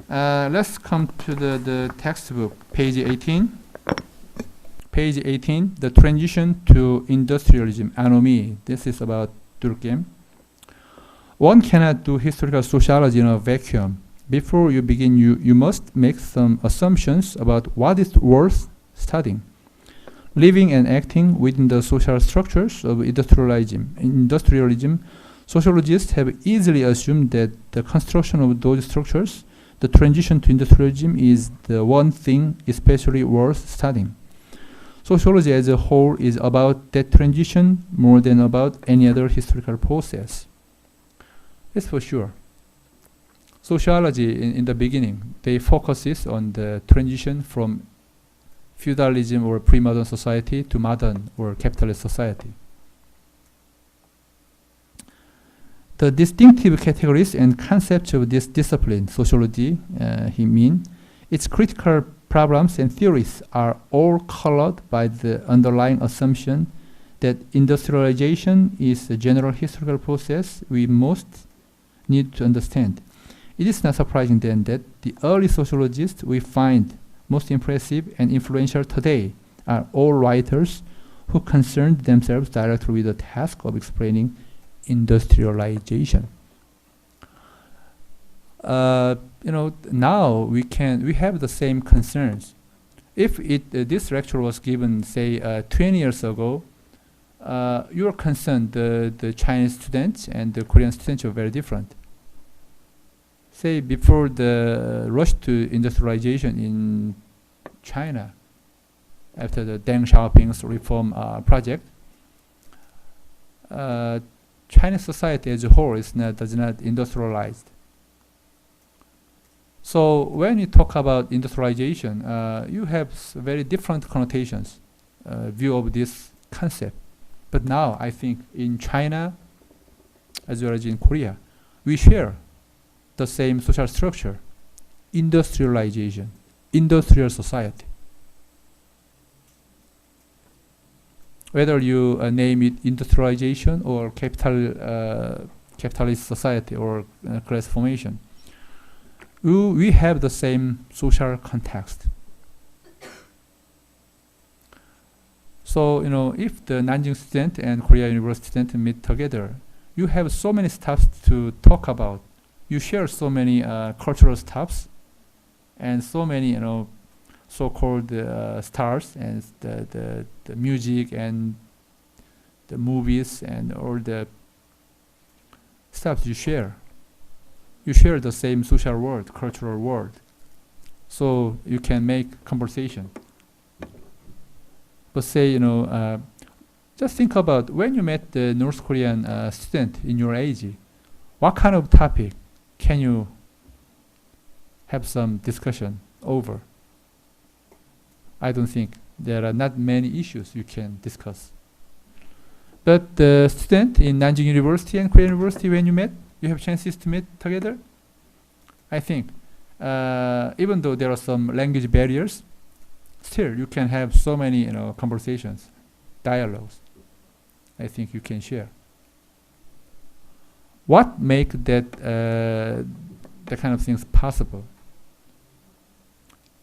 Let's come to the textbook, page 18. Page 18, the transition to industrialism, anomy. This is about Durkheim. One cannot do historical sociology in a vacuum. Before you begin, you must make some assumptions about what is worth studying. Living and acting within the social structures of industrialism, sociologists have easily assumed that the construction of those structures, the transition to industrialism, is the one thing especially worth studying. Sociology as a whole is about that transition more than about any other historical process. That's for sure. Sociology in the beginning, they focuses on the transition from feudalism or premodern society to modern or capitalist society. The distinctive categories and concepts of this discipline, sociology, its critical problems and theories are all colored by the underlying assumption that industrialization is a general historical process we most need to understand. It is not surprising then that the early sociologists we find most impressive and influential today are all writers who concerned themselves directly with the task of explaining industrialization. Now we have the same concerns. If this lecture was given, say, 20 years ago, your concern, the Chinese students and the Korean students, are very different. Say, before the rush to industrialization in China, after the Deng Xiaoping's reform project, Chinese society as a whole does not industrialized. So when you talk about industrialization, you have very different connotations, view of this concept. But now I think in China, as well as in Korea, we share the same social structure, industrialization, industrial society. Whether you name it industrialization or capitalist society or class formation, we have the same social context. So, if the Nanjing student and Korea University student meet together, you have so many stuff to talk about. You share so many cultural stuffs and so many, so-called stars and the music and the movies and all the stuff you share. You share the same social world, cultural world. So you can make conversation. But say, just think about when you met the North Korean student in your age, what kind of topic can you have some discussion over? I don't think there are not many issues you can discuss. But the student in Nanjing University and Korean University, when you met, you have chances to meet together. I think even though there are some language barriers, still you can have so many conversations, dialogues. I think you can share. What makes that kind of things possible?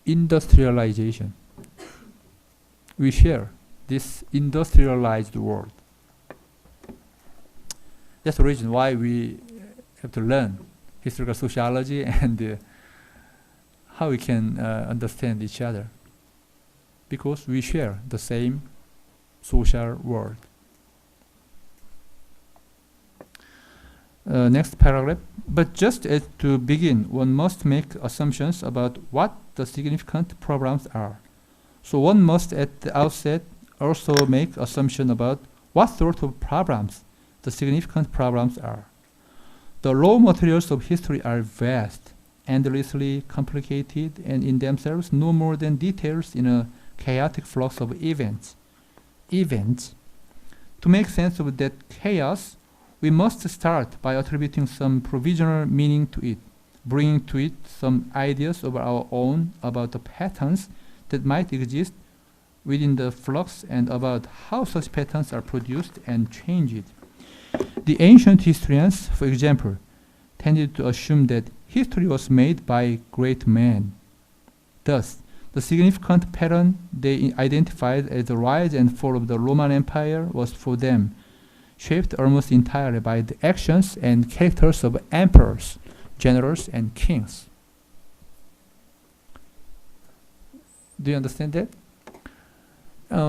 Industrialization. We share this industrialized world. That's the reason why we have to learn historical sociology and how we can understand each other. Because we share the same social world. Next paragraph. But just as to begin, one must make assumptions about what the significant problems are. So one must at the outset also make assumption about what sort of problems the significant problems are. The raw materials of history are vast, endlessly complicated, and in themselves no more than details in a chaotic flux of events. To make sense of that chaos, we must start by attributing some provisional meaning to it, bringing to it some ideas of our own about the patterns that might exist within the flux and about how such patterns are produced and changed. The ancient historians, for example, tended to assume that history was made by great men. Thus, the significant pattern they identified as the rise and fall of the Roman Empire was for them shaped almost entirely by the actions and characters of emperors, generals, and kings. Do you understand that?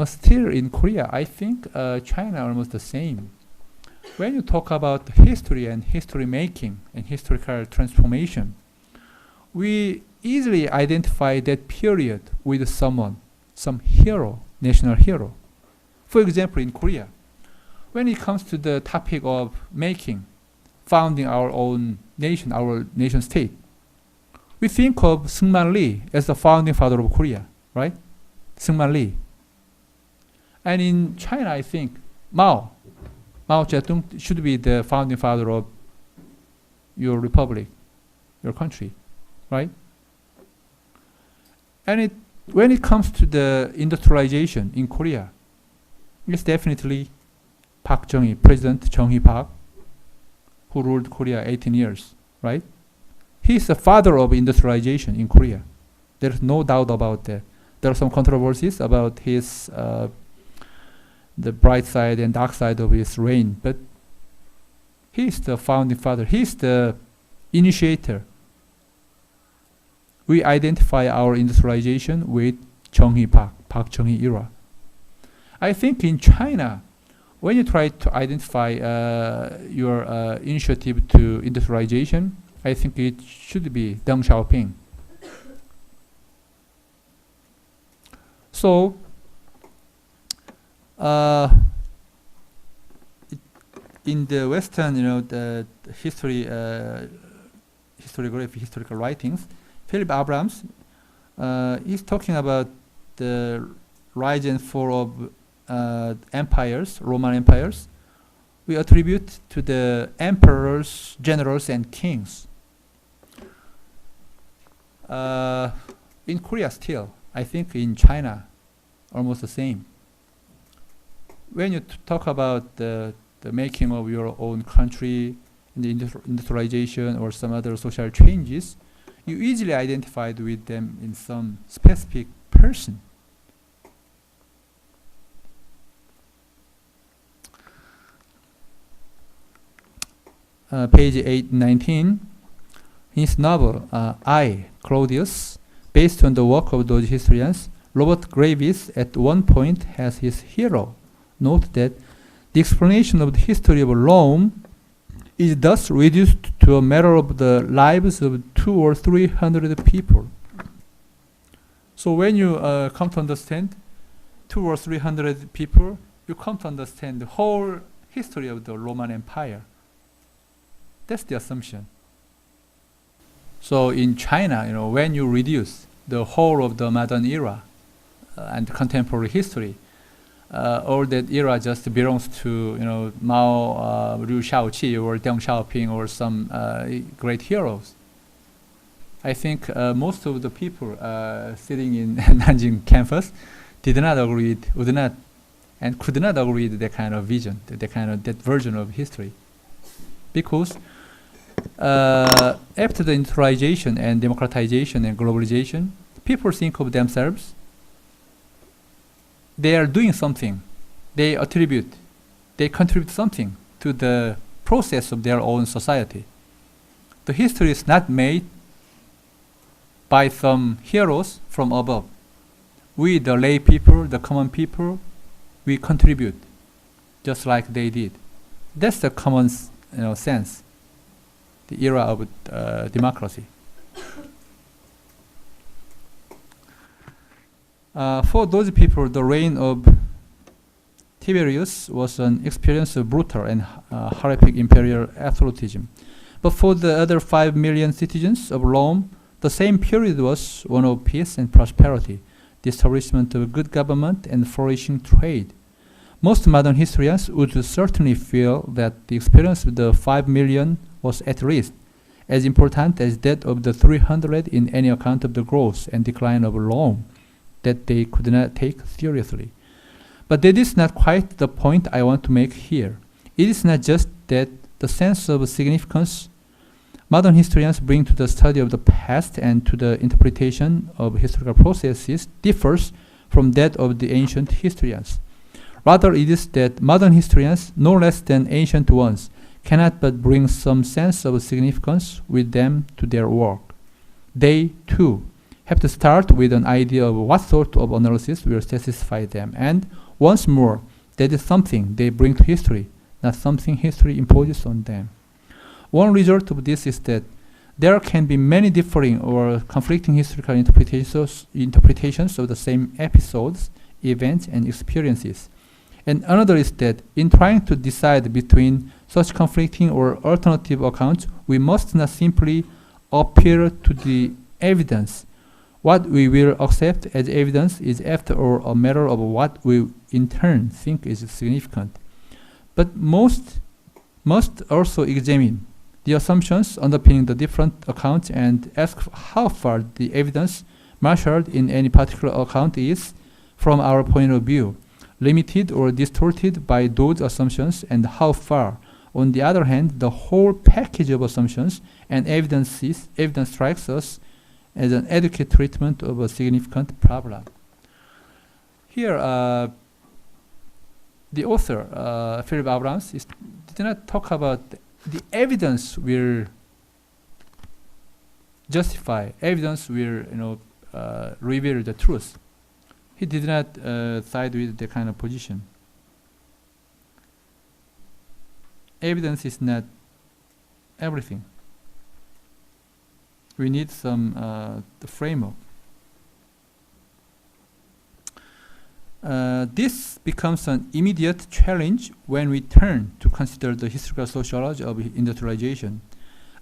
Still in Korea, I think China almost the same. When you talk about history and history making and historical transformation, we easily identify that period with someone, some hero, national hero. For example, in Korea, when it comes to the topic of founding our own nation, our nation state, we think of Seungman Lee as the founding father of Korea, right? Seungman Lee. And in China, I think Mao Zedong should be the founding father of your republic, your country, right? And when it comes to the industrialization in Korea, it's definitely Park Chung-hee, President Chung-hee Park, who ruled Korea 18 years, right? He is the father of industrialization in Korea. There's no doubt about that. There are some controversies about his the bright side and dark side of his reign, but he is the founding father. He is the initiator. We identify our industrialization with Chung-hee Park Chung-hee era. I think in China, when you try to identify your initiative to industrialization, I think it should be Deng Xiaoping. So, in the Western, the historical writings, Philip Abrahams, he's talking about the rise and fall of empires, Roman empires. We attribute to the emperors, generals, and kings. In Korea still, I think in China, almost the same. When you talk about the making of your own country, the industrialization or some other social changes, you easily identified with them in some specific person. Page 819, his novel, I, Claudius, based on the work of those historians, Robert Graves at one point has his hero note that the explanation of the history of Rome is thus reduced to a matter of the lives of 200 or 300 people. So when you come to understand 200 or 300 people, you come to understand the whole history of the Roman Empire. That's the assumption. So in China, when you reduce the whole of the modern era and contemporary history, all that era just belongs to Mao, Liu Shaoqi, or Deng Xiaoping, or some great heroes. I think most of the people sitting in Nanjing campus did not agree, would not, and could not agree with that kind of vision, that version of history, because after the industrialization and democratization and globalization, people think of themselves, they are doing something. They contribute something to the process of their own society. The history is not made by some heroes from above. We, the lay people, the common people, we contribute just like they did. That's the common sense, the era of democracy. For those people, the reign of Tiberius was an experience of brutal and horrific imperial absolutism. But for the other 5 million citizens of Rome, the same period was one of peace and prosperity, the establishment of good government and flourishing trade. Most modern historians would certainly feel that the experience of the 5 million was at least as important as that of the 300 in any account of the growth and decline of Rome that they could not take seriously. But that is not quite the point I want to make here. It is not just that the sense of significance modern historians bring to the study of the past and to the interpretation of historical processes differs from that of the ancient historians. Rather, it is that modern historians, no less than ancient ones, cannot but bring some sense of significance with them to their work. They, too, have to start with an idea of what sort of analysis will satisfy them, and once more, that is something they bring to history, not something history imposes on them. One result of this is that there can be many differing or conflicting historical interpretations of the same episodes, events, and experiences. And another is that in trying to decide between such conflicting or alternative accounts, we must not simply appeal to the evidence. What we will accept as evidence is, after all, a matter of what we in turn think is significant. But most must also examine the assumptions underpinning the different accounts and ask how far the evidence marshaled in any particular account is, from our point of view, limited or distorted by those assumptions, and how far, on the other hand, the whole package of assumptions and evidence strikes us as an adequate treatment of a significant problem. Here, the author, Philip Abrams, did not talk about the evidence will justify, evidence will reveal the truth. He did not side with that kind of position. Evidence is not everything. We need some the framework. This becomes an immediate challenge when we turn to consider the historical sociology of industrialization.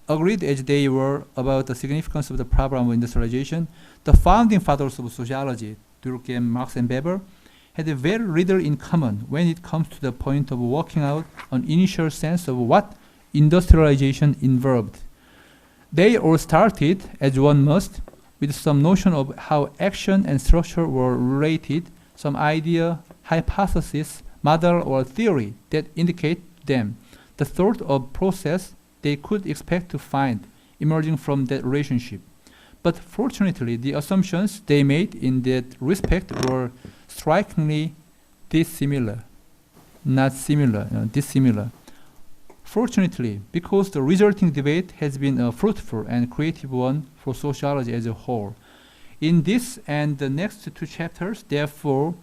Agreed as they were about the significance of the problem of industrialization, the founding fathers of sociology, Durkheim, Marx, and Weber, had very little in common when it comes to the point of working out an initial sense of what industrialization involved. They all started, as one must, with some notion of how action and structure were related, some idea, hypothesis, model, or theory that indicate them the sort of process they could expect to find emerging from that relationship. But fortunately, the assumptions they made in that respect were strikingly dissimilar. Not similar, dissimilar. Fortunately, because the resulting debate has been a fruitful and creative one for sociology as a whole. In this and the next two chapters, therefore,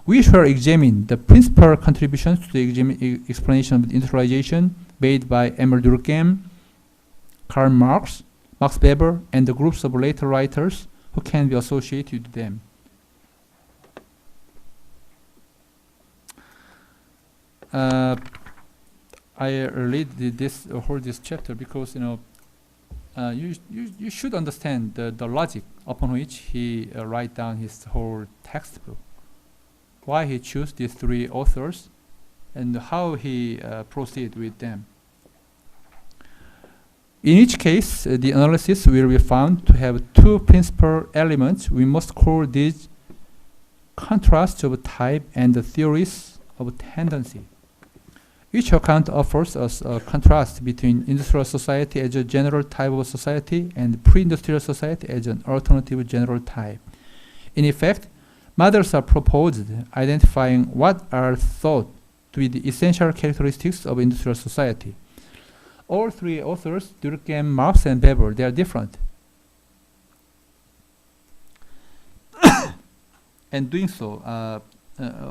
we shall examine the principal contributions to the explanation of industrialization made by Emil Durkheim, Karl Marx, Max Weber, and the groups of later writers who can be associated with them. I read this chapter because you should understand the logic upon which he write down his whole textbook, why he chose these three authors, and how he proceed with them. In each case, the analysis will be found to have two principal elements. We must call these contrasts of type and the theories of tendency. Each account offers us a contrast between industrial society as a general type of society and pre-industrial society as an alternative general type. In effect, models are proposed identifying what are thought to be the essential characteristics of industrial society. All three authors, Durkheim, Marx, and Weber, they are different. And doing so,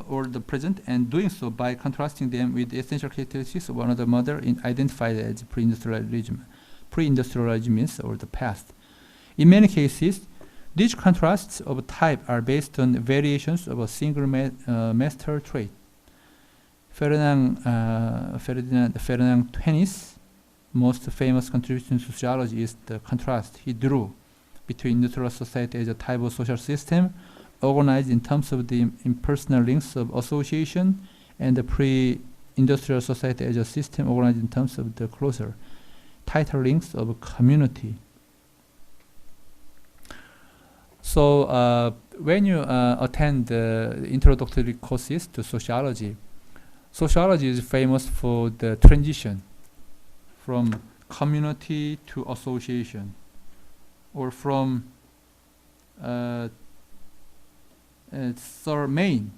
or the present, and doing so by contrasting them with the essential characteristics of another model identified as pre-industrialism. Pre-industrialism means or the past. In many cases, these contrasts of type are based on variations of a single master trait. Ferdinand Tönnies' most famous contribution to sociology is the contrast he drew between industrial society as a type of social system organized in terms of the impersonal links of association, and the pre-industrial society as a system organized in terms of the closer, tighter links of community. So when you attend the introductory courses to sociology, sociology is famous for the transition from community to association, or from third main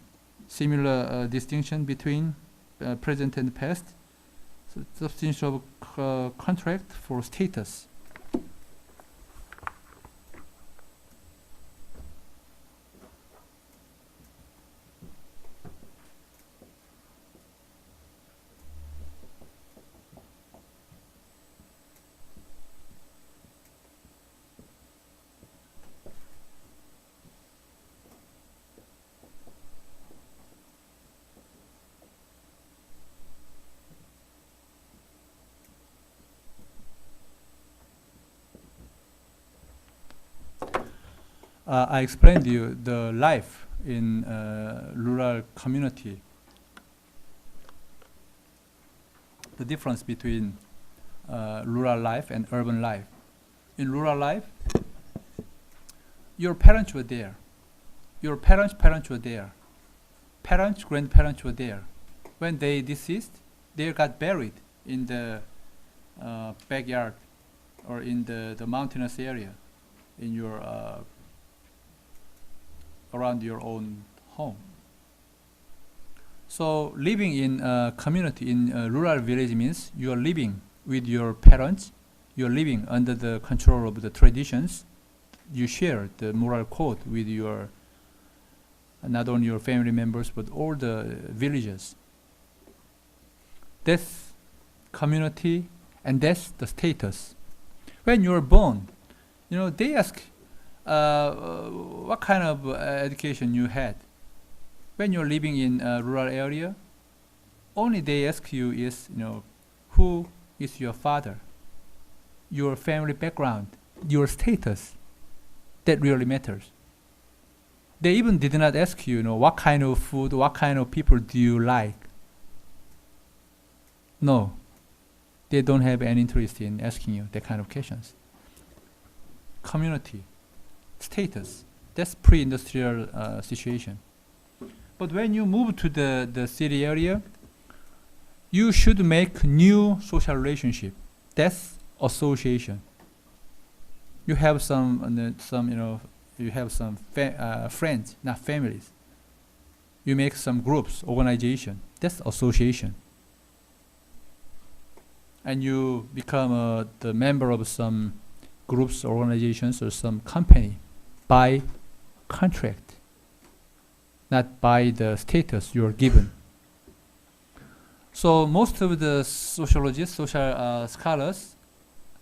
similar distinction between present and past, so substance of contract for status. I explained to you the life in rural community, the difference between rural life and urban life. In rural life, your parents were there, your parents were there, parents, grandparents were there. When they deceased, they got buried in the backyard or in the mountainous area in your around your own home. So living in a community, in a rural village, means you are living with your parents, you are living under the control of the traditions, you share the moral code with your, not only your family members, but all the villagers. That's community, and that's the status. When you are born, you know, they ask what kind of education you had. When you're living in a rural area, only they ask you is, you know, who is your father, your family background, your status. That really matters. They even did not ask you, you know, what kind of food, what kind of people do you like. No, they don't have any interest in asking you that kind of questions. Community, status, that's pre-industrial situation. But when you move to the city area, you should make new social relationship. That's association. You have some you know, you have some friends, not families. You make some groups, organization. That's association. And you become the member of some groups, organizations, or some company by contract, not by the status you are given. So most of the sociologists, social scholars,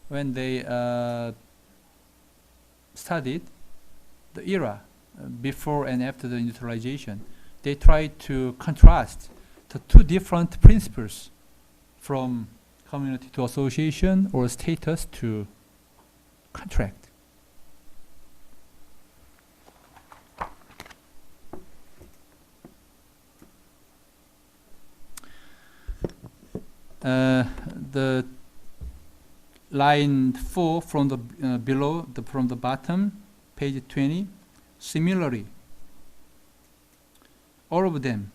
when they studied the era before and after the industrialization, they tried to contrast the two different principles from community to association or status to contract. The line 4 from the below, from the bottom, page 20. Similarly, all of them,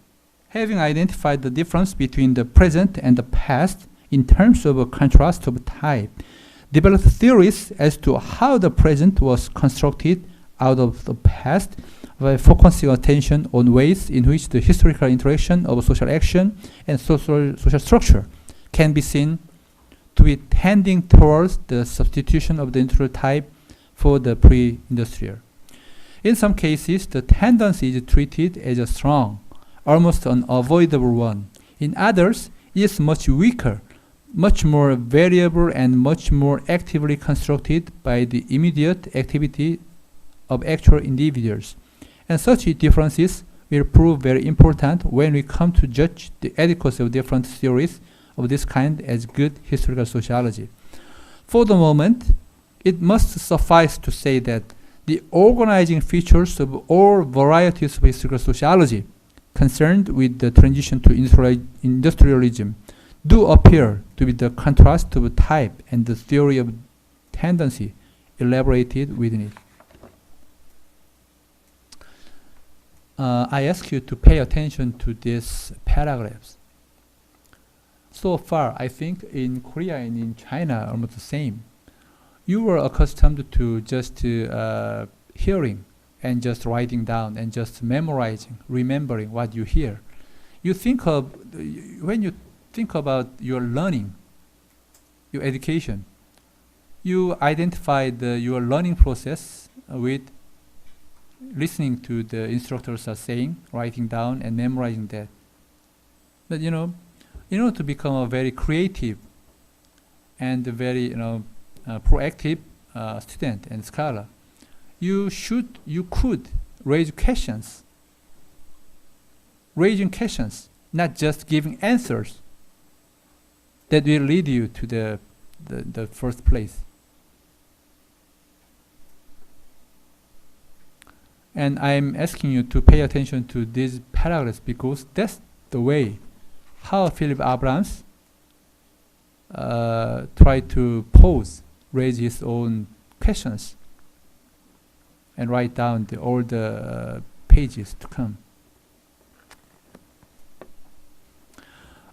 having identified the difference between the present and the past in terms of a contrast of type, developed theories as to how the present was constructed out of the past by focusing attention on ways in which the historical interaction of social action and social structure can be seen to be tending towards the substitution of the industrial type for the pre-industrial. In some cases, the tendency is treated as a strong, almost unavoidable one. In others, it is much weaker, much more variable, and much more actively constructed by the immediate activity of actual individuals. And such differences will prove very important when we come to judge the adequacy of different theories of this kind as good historical sociology. For the moment, it must suffice to say that the organizing features of all varieties of historical sociology concerned with the transition to industrialism do appear to be the contrast of type and the theory of tendency elaborated within it. I ask you to pay attention to these paragraphs. so far, I think in Korea and in China, almost the same. You were accustomed to just hearing and just writing down and just memorizing, remembering what you hear. You think of, when you think about your learning, your education, you identify your learning process with listening to the instructors are saying, writing down and memorizing that. But in order to become a very creative and a very proactive student and scholar, you could raise questions. Raising questions, not just giving answers that will lead you to the first place. And I'm asking you to pay attention to these paragraphs because that's the way how Philip Abrahams tried to raise his own questions and write down all the pages to come.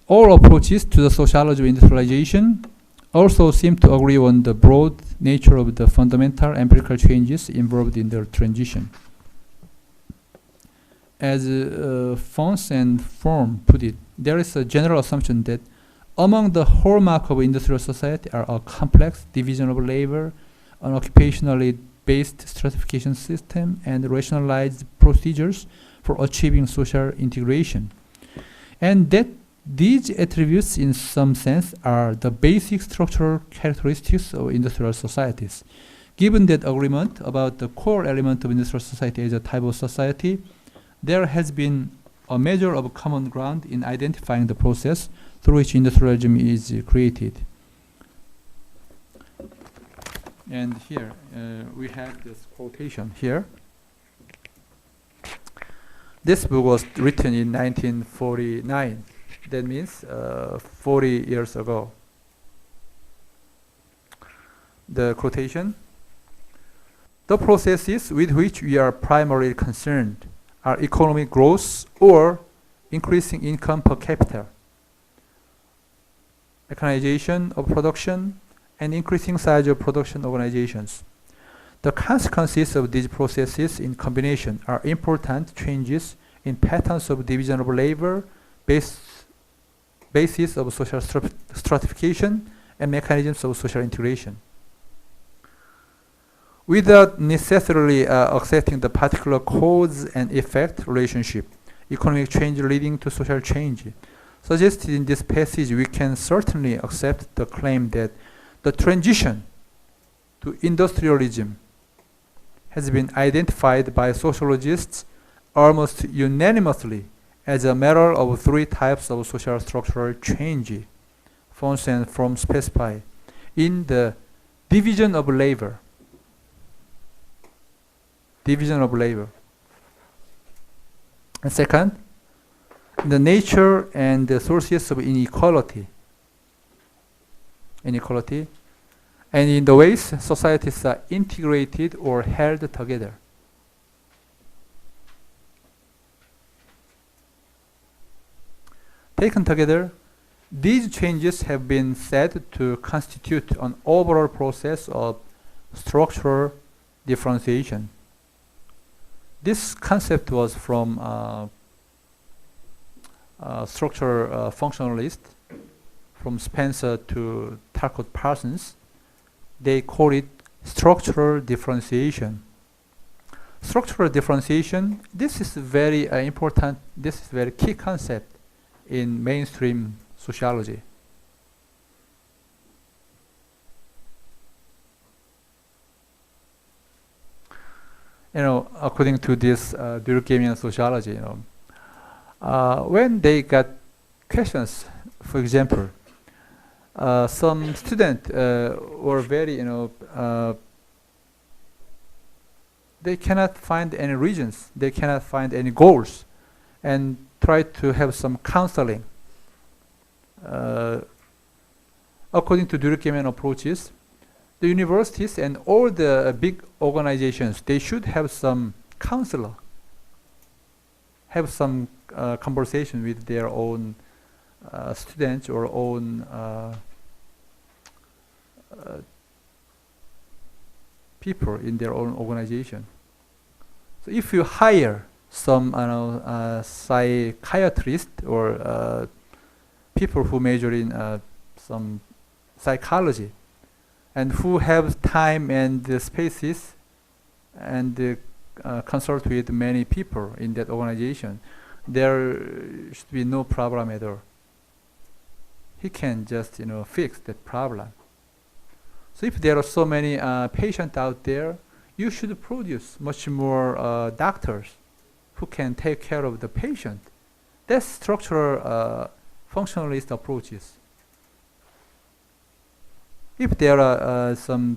All approaches to the sociology of industrialization also seem to agree on the broad nature of the fundamental empirical changes involved in the transition. As Fons and Form put it, there is a general assumption that among the hallmark of industrial society are a complex division of labor, an occupationally based stratification system, and rationalized procedures for achieving social integration. And that these attributes, in some sense, are the basic structural characteristics of industrial societies. Given that agreement about the core element of industrial society as a type of society, there has been a measure of common ground in identifying the process through which industrialism is created. And here we have this quotation here. This book was written in 1949. That means 40 years ago. The quotation: the processes with which we are primarily concerned are economic growth or increasing income per capita, mechanization of production, and increasing size of production organizations. The consequences of these processes in combination are important changes in patterns of division of labor, basis of social stratification, and mechanisms of social integration. Without necessarily accepting the particular cause and effect relationship, economic change leading to social change, suggested in this passage, we can certainly accept the claim that the transition to industrialism has been identified by sociologists almost unanimously as a matter of three types of social structural change, Fons and Fromm specify, in the division of labor. Division of labor. And second, the nature and the sources of inequality. Inequality. And in the ways societies are integrated or held together. Taken together, these changes have been said to constitute an overall process of structural differentiation. This concept was from structural functionalist, from Spencer to Talcott Parsons. They call it structural differentiation. Structural differentiation, this is very important, this is very key concept in mainstream sociology. According to this Durkheimian sociology, when they got questions, for example, some students were very, they cannot find any reasons, they cannot find any goals, and try to have some counseling. According to Durkheimian approaches, the universities and all the big organizations, they should have some counselor, have some conversation with their own students or own people in their own organization. So if you hire some psychiatrist or people who major in some psychology and who have time and spaces and consult with many people in that organization, there should be no problem at all. He can just fix that problem. So if there are so many patients out there, you should produce much more doctors who can take care of the patient. That's structural functionalist approaches. If there are some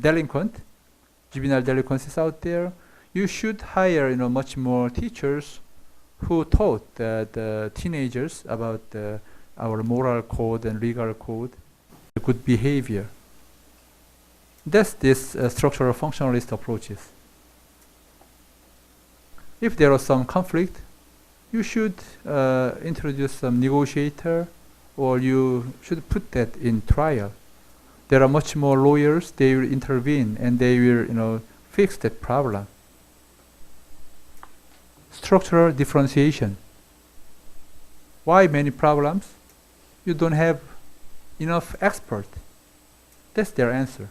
juvenile delinquencies out there, you should hire much more teachers who taught the teenagers about our moral code and legal code, the good behavior. That's this structural functionalist approaches. If there is some conflict, you should introduce some negotiator, or you should put that in trial. There are much more lawyers. They will intervene and they will fix that problem. Structural differentiation. Why many problems? You don't have enough experts. That's their answer.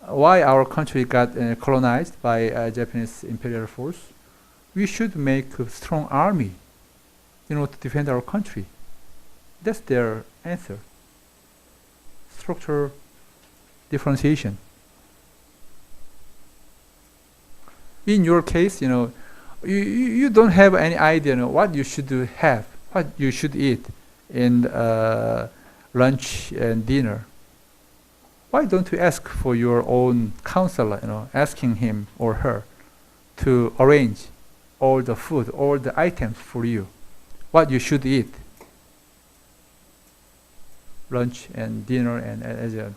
Why our country got colonized by Japanese imperial force? We should make a strong army to defend our country. That's their answer. Structural differentiation. In your case, you don't have any idea what you should have, what you should eat in lunch and dinner. Why don't you ask for your own counselor, asking him or her to arrange all the food, all the items for you, what you should eat, lunch and dinner and as well.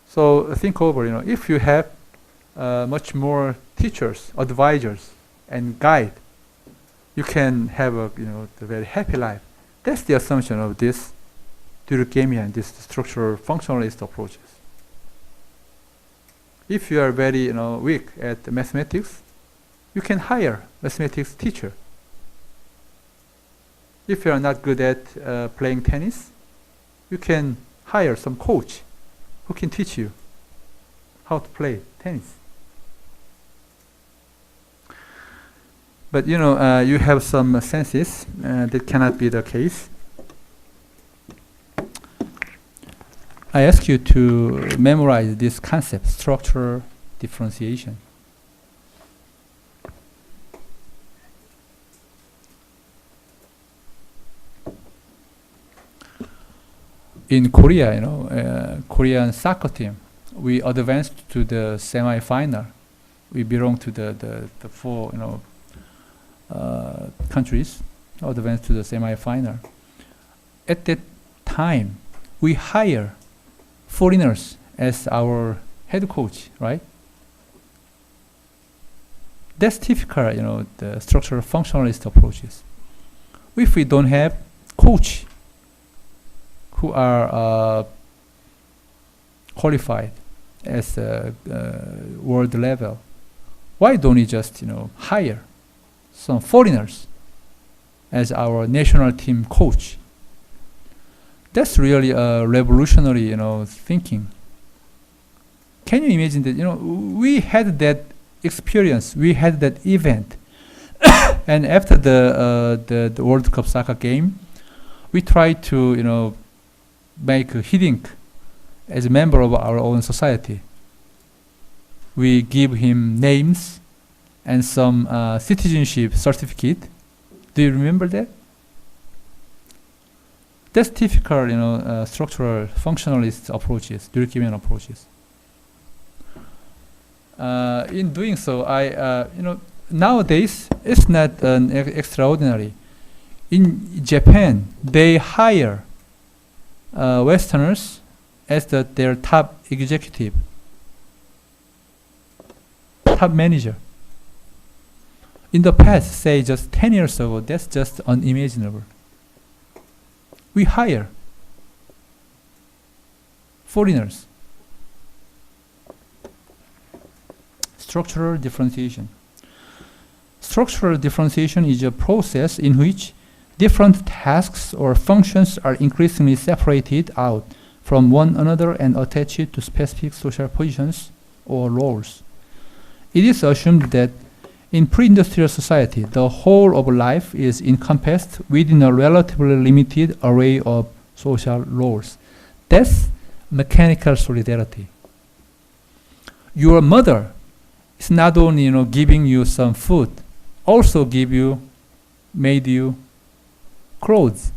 So think over, if you have much more teachers, advisors, and guide, you can have a very happy life. That's the assumption of this Durkheimian, this structural functionalist approaches. If you are very weak at mathematics, you can hire mathematics teacher. If you are not good at playing tennis, you can hire some coach who can teach you how to play tennis. But you have some senses that cannot be the case. I ask you to memorize this concept, structural differentiation. In Korea, Korean soccer team, we advanced to the semi-final. We belong to the four countries advanced to the semi-final. At that time, we hire foreigners as our head coach, right? That's typical, the structural functionalist approaches. If we don't have coach who are qualified as world level, why don't we just hire some foreigners as our national team coach? That's really a revolutionary thinking. Can you imagine that we had that experience, we had that event, and after the World Cup soccer game, we tried to make Hiddink as a member of our own society. We give him names and some citizenship certificate. Do you remember that? That's typical, structural functionalist approaches, Durkheimian approaches. In doing so, I, nowadays it's not extraordinary. In Japan, they hire Westerners as their top executive, top manager. In the past, say just 10 years ago, that's just unimaginable. We hire foreigners. Structural differentiation. Structural differentiation is a process in which different tasks or functions are increasingly separated out from one another and attached to specific social positions or roles. It is assumed that in pre-industrial society, the whole of life is encompassed within a relatively limited array of social roles. That's mechanical solidarity. Your mother is not only giving you some food, also made you clothes.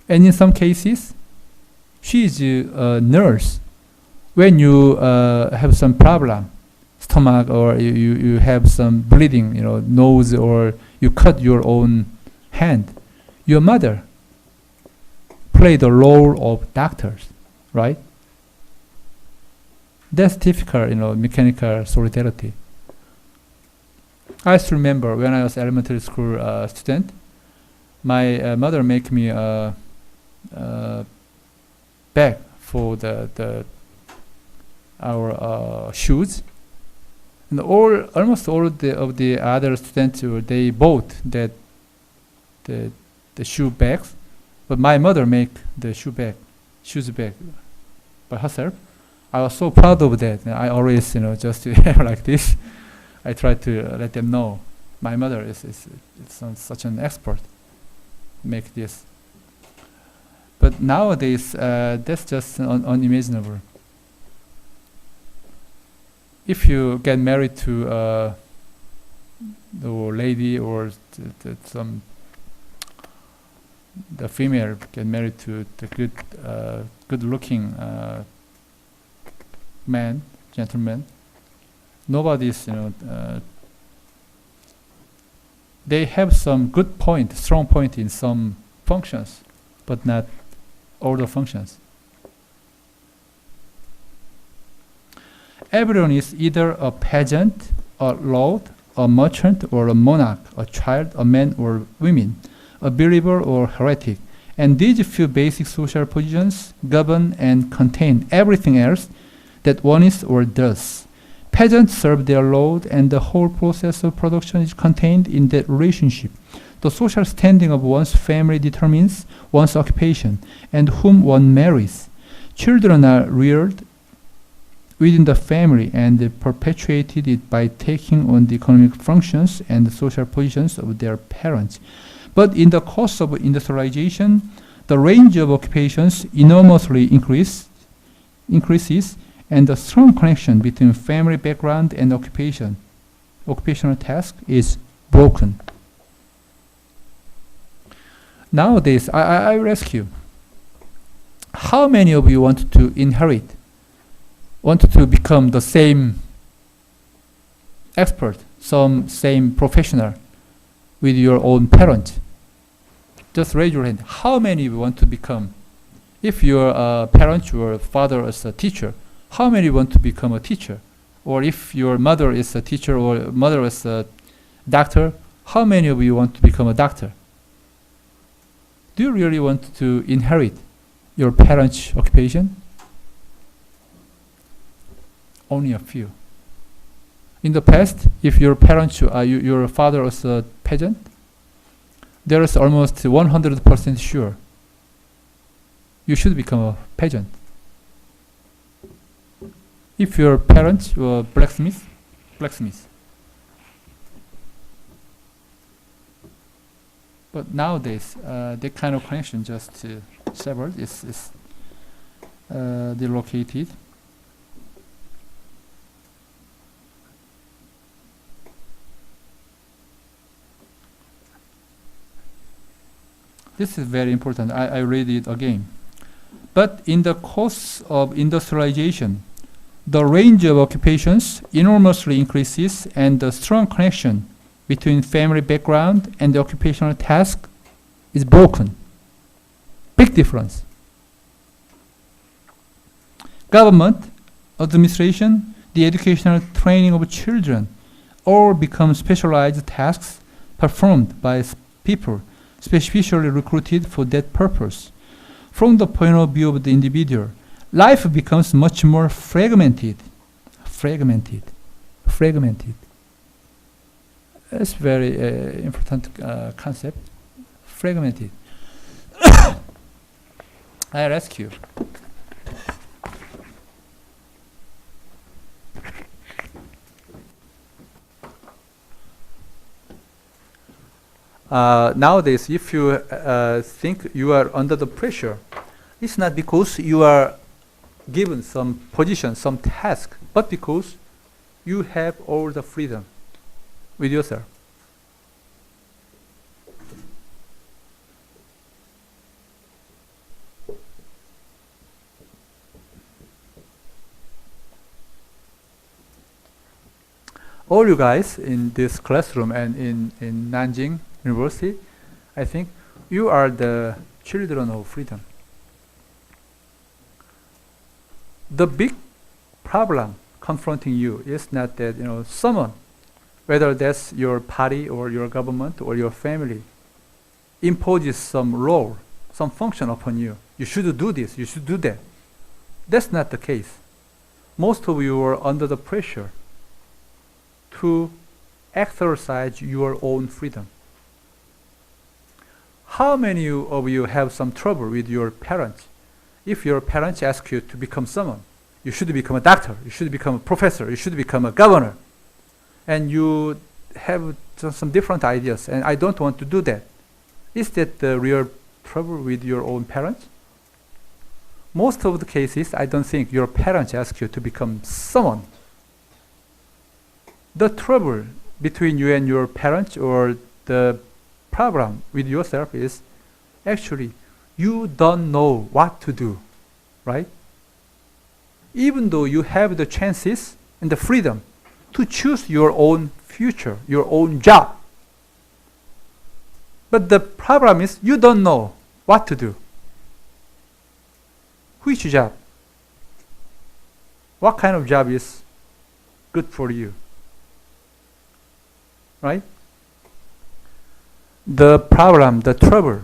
And in some cases, she is a nurse. When you have some problem, stomach, or you have some bleeding, nose, or you cut your own hand, your mother play the role of doctors, right? That's typical, mechanical solidarity. I still remember when I was elementary school student, my mother make me a bag for our shoes, and almost all of the other students they bought the shoe bags, but my mother make the shoes bag by herself. I was so proud of that. And I always just have like this. I try to let them know my mother is such an expert. Make this. But nowadays, that's just unimaginable. If you get married to a lady, or the female get married to the good-looking man, gentleman, nobody's, they have some good point, strong point in some functions, but not all the functions. Everyone is either a peasant, a lord, a merchant, or a monarch, a child, a man or women, a believer or heretic. And these few basic social positions govern and contain everything else that one is or does. Peasants serve their lord, and the whole process of production is contained in that relationship. The social standing of one's family determines one's occupation and whom one marries. Children are reared within the family and perpetuated it by taking on the economic functions and the social positions of their parents. But in the course of industrialization, the range of occupations enormously increases, and the strong connection between family background and occupational task is broken. Nowadays, I will ask you, how many of you want to become the same expert, same professional with your own parent? Just raise your hand. How many of you want to become? If your parent, your father is a teacher, how many want to become a teacher? Or if your mother is a teacher or mother is a doctor, how many of you want to become a doctor? Do you really want to inherit your parents' occupation? Only a few. In the past, if your parents, your father was a peasant, there is almost 100% sure you should become a peasant. If your parents were blacksmith. But nowadays, that kind of connection just severed, is delocated. This is very important. I read it again. But in the course of industrialization, the range of occupations enormously increases, and the strong connection between family background and the occupational task is broken. Big difference. Government, administration, the educational training of children All become specialized tasks performed by people specially recruited for that purpose. From the point of view of the individual, life becomes much more fragmented. That's very important concept. Fragmented. I'll ask you. Nowadays, if you think you are under the pressure, it's not because you are given some position, some task, but because you have all the freedom with yourself. All you guys in this classroom and in Nanjing University, I think you are the children of freedom. The big problem confronting you is not that someone, whether that's your party or your government or your family, imposes some role, some function upon you. You should do this, you should do that. That's not the case. Most of you are under the pressure to exercise your own freedom. How many of you have some trouble with your parents? If your parents ask you to become someone, you should become a doctor, you should become a professor, you should become a governor, and you have some different ideas, and I don't want to do that. Is that the real trouble with your own parents? Most of the cases, I don't think your parents ask you to become someone. The trouble between you and your parents, or the problem with yourself, is actually you don't know what to do, right? Even though you have the chances and the freedom to choose your own future, your own job. But the problem is you don't know what to do. Which job? What kind of job is good for you? Right? The problem, the trouble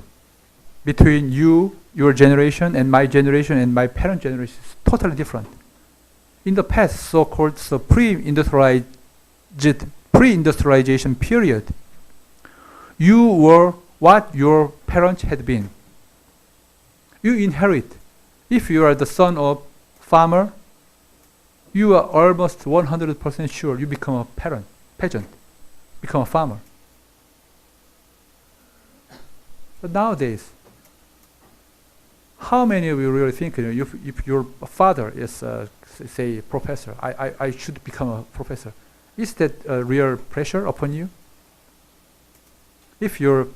between you, your generation, and my generation, and my parent generation is totally different. In the past, so-called pre-industrialization period, you were what your parents had been. You inherit. If you are the son of farmer, you are almost 100% sure you become a peasant, become a farmer. But nowadays, how many of you really think if your father is, say, a professor, I should become a professor? Is that a real pressure upon you? If your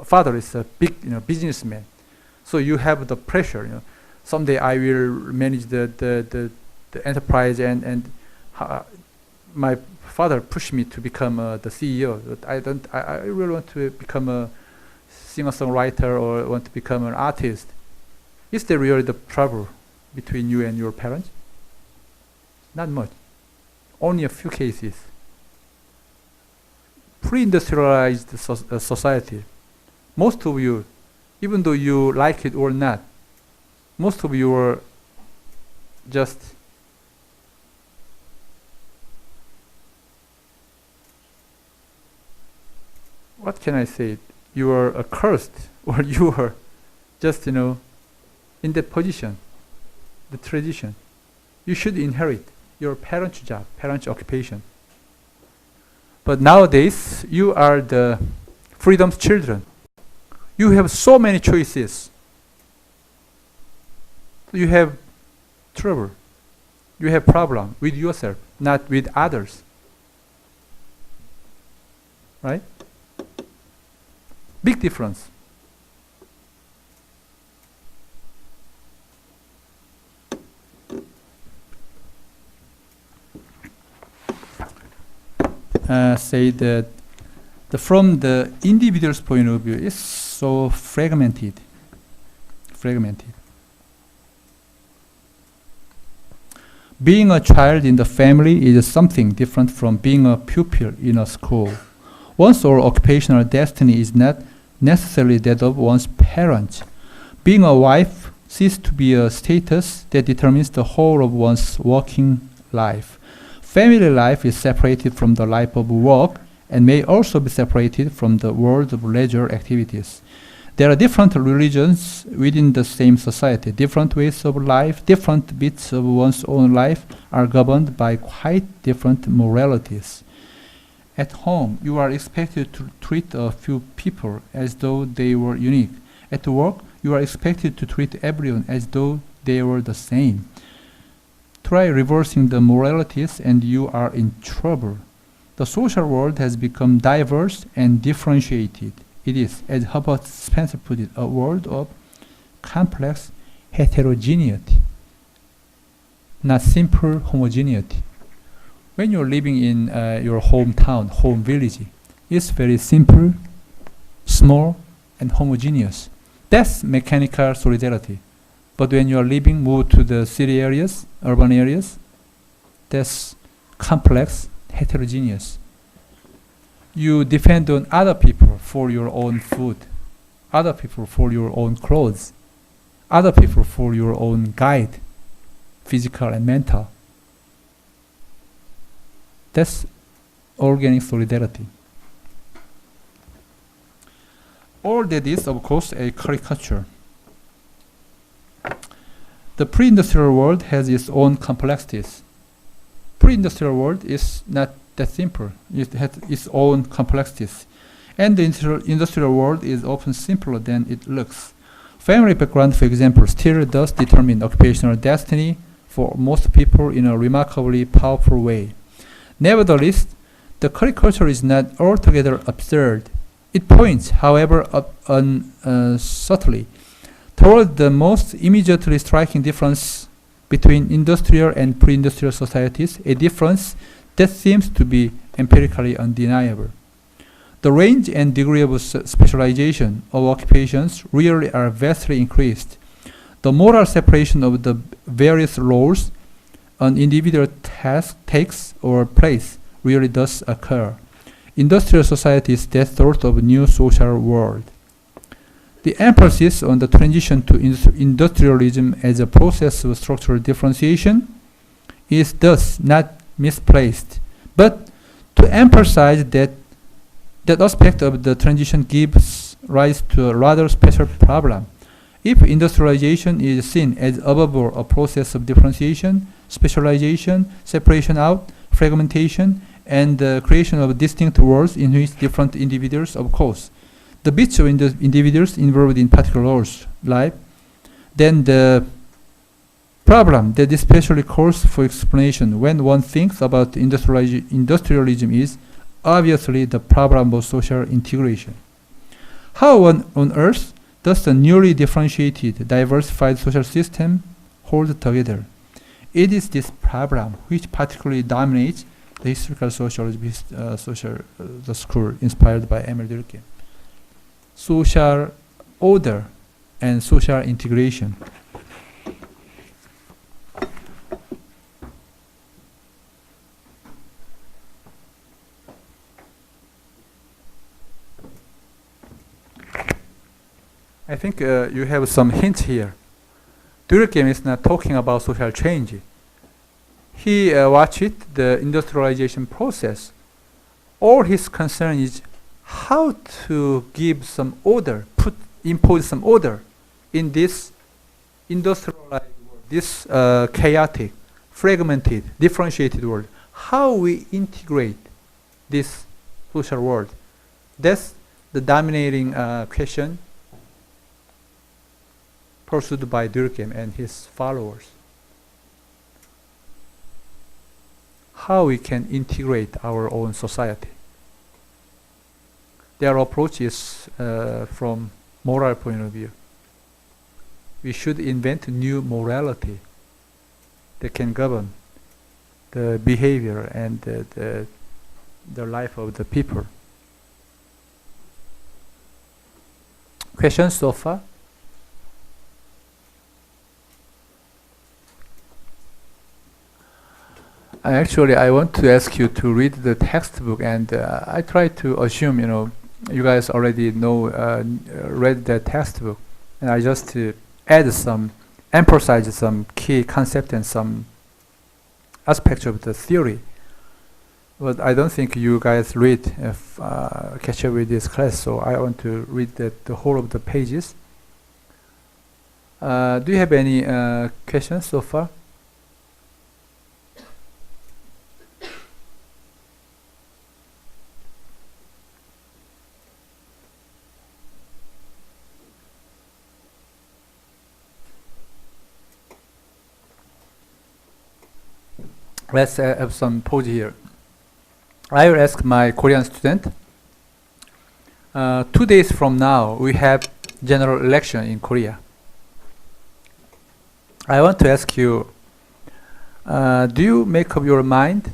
father is a big businessman, so you have the pressure, someday I will manage the enterprise, and my father pushed me to become the CEO. But I really want to become a singer-songwriter or want to become an artist. Is there really the trouble between you and your parents? Not much. Only a few cases. Pre-industrialized society. Most of you, even though you like it or not, most of you are just what can I say? You are accursed, or you are just in that position, the tradition. You should inherit your parents' job, parents' occupation. But nowadays, you are the freedom's children. You have so many choices. You have trouble. You have problem with yourself, not with others. Right? Big difference. Say that from the individual's point of view, it's so fragmented. Being a child in the family is something different from being a pupil in a school. One's or occupational destiny is not necessarily that of one's parents. Being a wife ceases to be a status that determines the whole of one's working life. Family life is separated from the life of work and may also be separated from the world of leisure activities. There are different religions within the same society. Different ways of life, different bits of one's own life are governed by quite different moralities. At home, you are expected to treat a few people as though they were unique. At work, you are expected to treat everyone as though they were the same. Try reversing the moralities and you are in trouble. The social world has become diverse and differentiated. It is, as Herbert Spencer put it, a world of complex heterogeneity, not simple homogeneity. When you're living in your hometown, home village, it's very simple, small, and homogeneous. That's mechanical solidarity. But when you're living, move to the city areas, urban areas, that's complex, heterogeneous. You depend on other people for your own food, other people for your own clothes, other people for your own guide, physical and mental. That's organic solidarity. All that is, of course, a caricature. The pre-industrial world has its own complexities. Pre-industrial world is not that simple. It has its own complexities. And the industrial world is often simpler than it looks. Family background, for example, still does determine occupational destiny for most people in a remarkably powerful way. Nevertheless, the caricature is not altogether absurd. It points, however, subtly toward the most immediately striking difference between industrial and pre-industrial societies, a difference that seems to be empirically undeniable. The range and degree of specialization of occupations really are vastly increased. The moral separation of the various roles an individual task takes or plays really does occur. Industrial society is that sort of new social world. The emphasis on the transition to industrialism as a process of structural differentiation is thus not misplaced, but to emphasize that aspect of the transition gives rise to a rather special problem. If industrialization is seen as above all a process of differentiation, specialization, separation out, fragmentation, and the creation of distinct worlds in which different individuals, of course, the bits of individuals involved in particular roles, life, then the problem that especially calls for explanation when one thinks about industrialism is obviously the problem of social integration. How on earth does the newly differentiated, diversified social system hold together? It is this problem which particularly dominates the historical sociology, the school inspired by Emile Durkheim. Social order and social integration. I think you have some hints here. Durkheim is not talking about social change. He watched the industrialization process. All his concern is how to give some order, impose some order in this industrialized world, this chaotic, fragmented, differentiated world. How we integrate this social world. That's the dominating question pursued by Durkheim and his followers. How we can integrate our own society. Their approach is from moral point of view. We should invent new morality that can govern the behavior and the life of the people. Questions so far? Actually, I want to ask you to read the textbook, and I try to assume, you guys already know, read the textbook, and I just add some, emphasize some key concept and some aspects of the theory. But I don't think you guys read, catch up with this class, so I want to read the whole of the pages. Do you have any questions so far? Let's have some pause here. I will ask my Korean student. 2 days from now, we have general election in Korea. I want to ask you, do you make up your mind?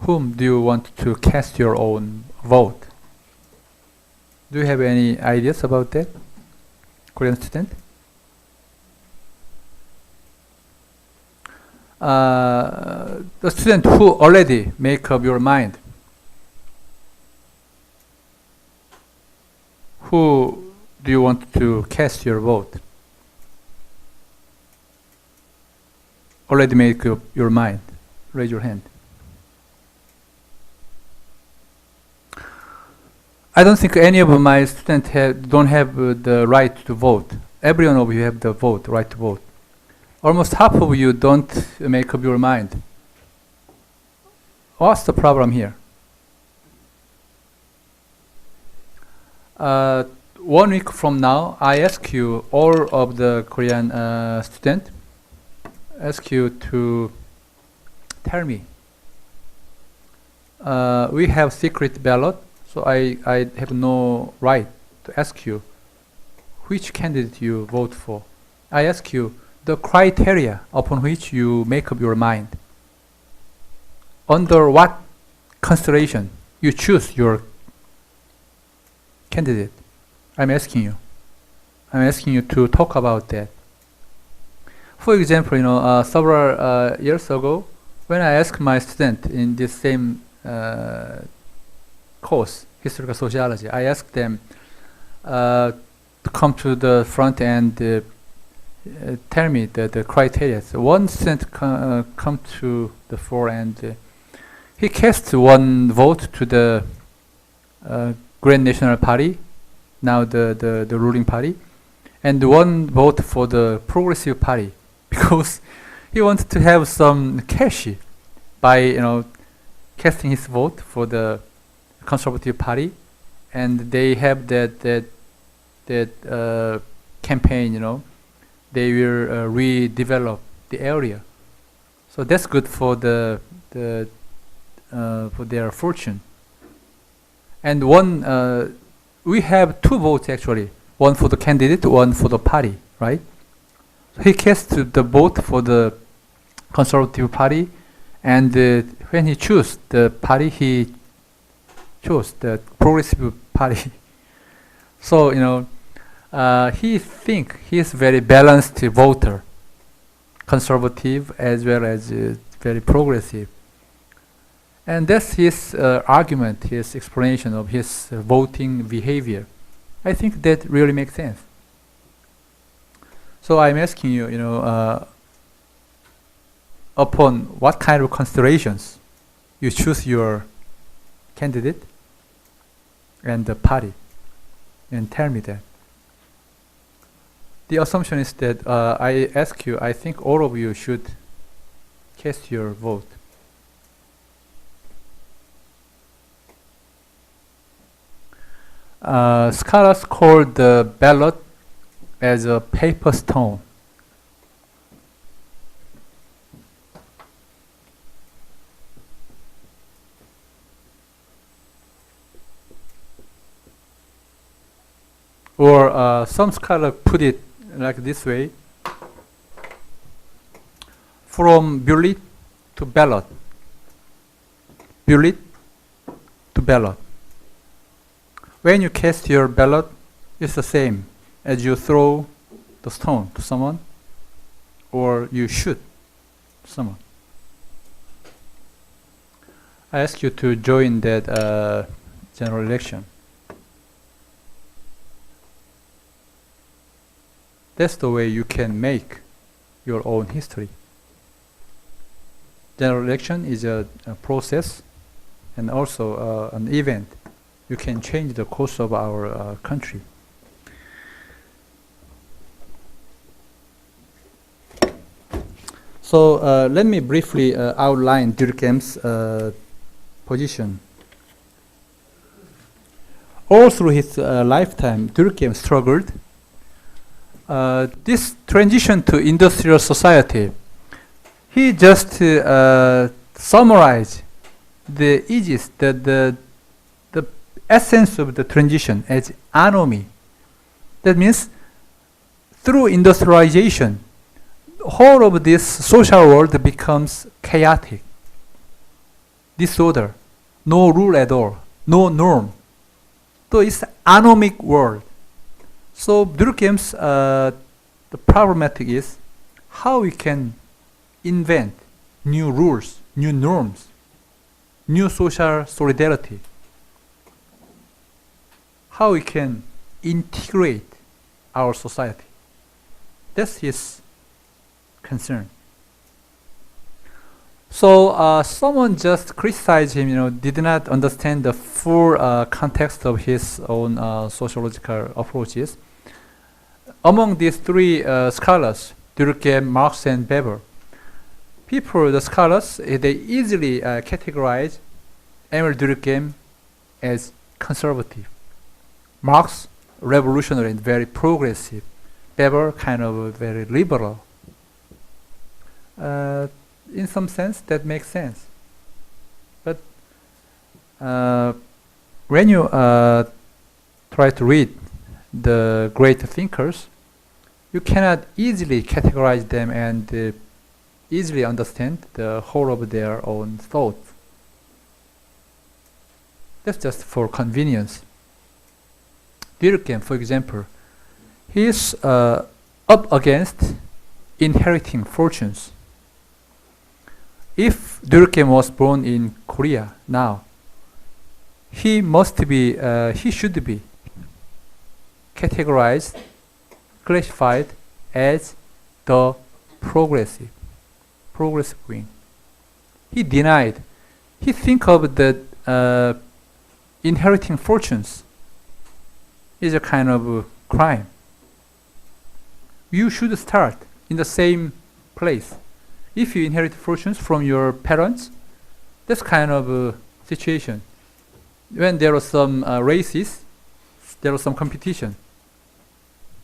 Whom do you want to cast your own vote? Do you have any ideas about that, Korean student? The student who already make up your mind, who do you want to cast your vote? Already make up your mind, raise your hand. I don't think any of my students don't have the right to vote. Every one of you have the right to vote. Almost half of you don't make up your mind. What's the problem here? 1 week from now, I ask you, all of the Korean students, ask you to tell me. We have secret ballot, so I have no right to ask you which candidate you vote for. I ask you the criteria upon which you make up your mind. Under what consideration you choose your candidate? I'm asking you. I'm asking you to talk about that. For example, several years ago, when I asked my student in this same course, historical sociology, I asked them to come to the front and tell me the criteria. So one student come to the fore, and he cast one vote to the Grand National Party, now the ruling party, and one vote for the Progressive Party, because he wanted to have some cash by casting his vote for the Conservative Party, and they have that campaign. They will redevelop the area, so that's good for for their fortune. And we have 2 votes actually, one for the candidate, one for the party, right? So he cast the vote for the Conservative Party, and when he chose the party, he chose the Progressive Party. So he think he is very balanced voter, conservative as well as very progressive, and that's his argument, his explanation of his voting behavior. I think that really makes sense. So I'm asking you, upon what kind of considerations you choose your candidate and the party, and tell me that. The assumption is that I ask you, I think all of you should cast your vote. Scholars call the ballot as a paper stone. Or some scholars put it like this way: from bullet to ballot. Bullet to ballot. When you cast your ballot, it's the same as you throw the stone to someone or you shoot Someone. I ask you to join that general election. That's the way you can make your own history. General election is a process and also an event. You can change the course of our country. So let me briefly outline Durkheim's position. All through his lifetime, Durkheim struggled. This transition to industrial society, he just summarized the aegis, the essence of the transition as anomy. That means through industrialization, whole of this social world becomes chaotic, disorder, no rule at all, no norm. So it's anomic world. So Durkheim's the problematic is how we can invent new rules, new norms, new social solidarity. How we can integrate our society. That's his concern. So someone just criticized him, did not understand the full context of his own sociological approaches. Among these three scholars, Durkheim, Marx, and Weber, the scholars, they easily categorize Emil Durkheim as conservative. Marx, revolutionary and very progressive. Weber, kind of very liberal. In some sense, that makes sense. But when you try to read the great thinkers, you cannot easily categorize them and easily understand the whole of their own thoughts. That's just for convenience. Durkheim, for example, he is up against inheriting fortunes. If Durkheim was born in Korea now, he should be categorized, classified as the progressive wing. He denied. He think of the inheriting fortunes is a kind of crime. You should start in the same place. If you inherit fortunes from your parents, that's kind of a situation. When there are some races, there is some competition.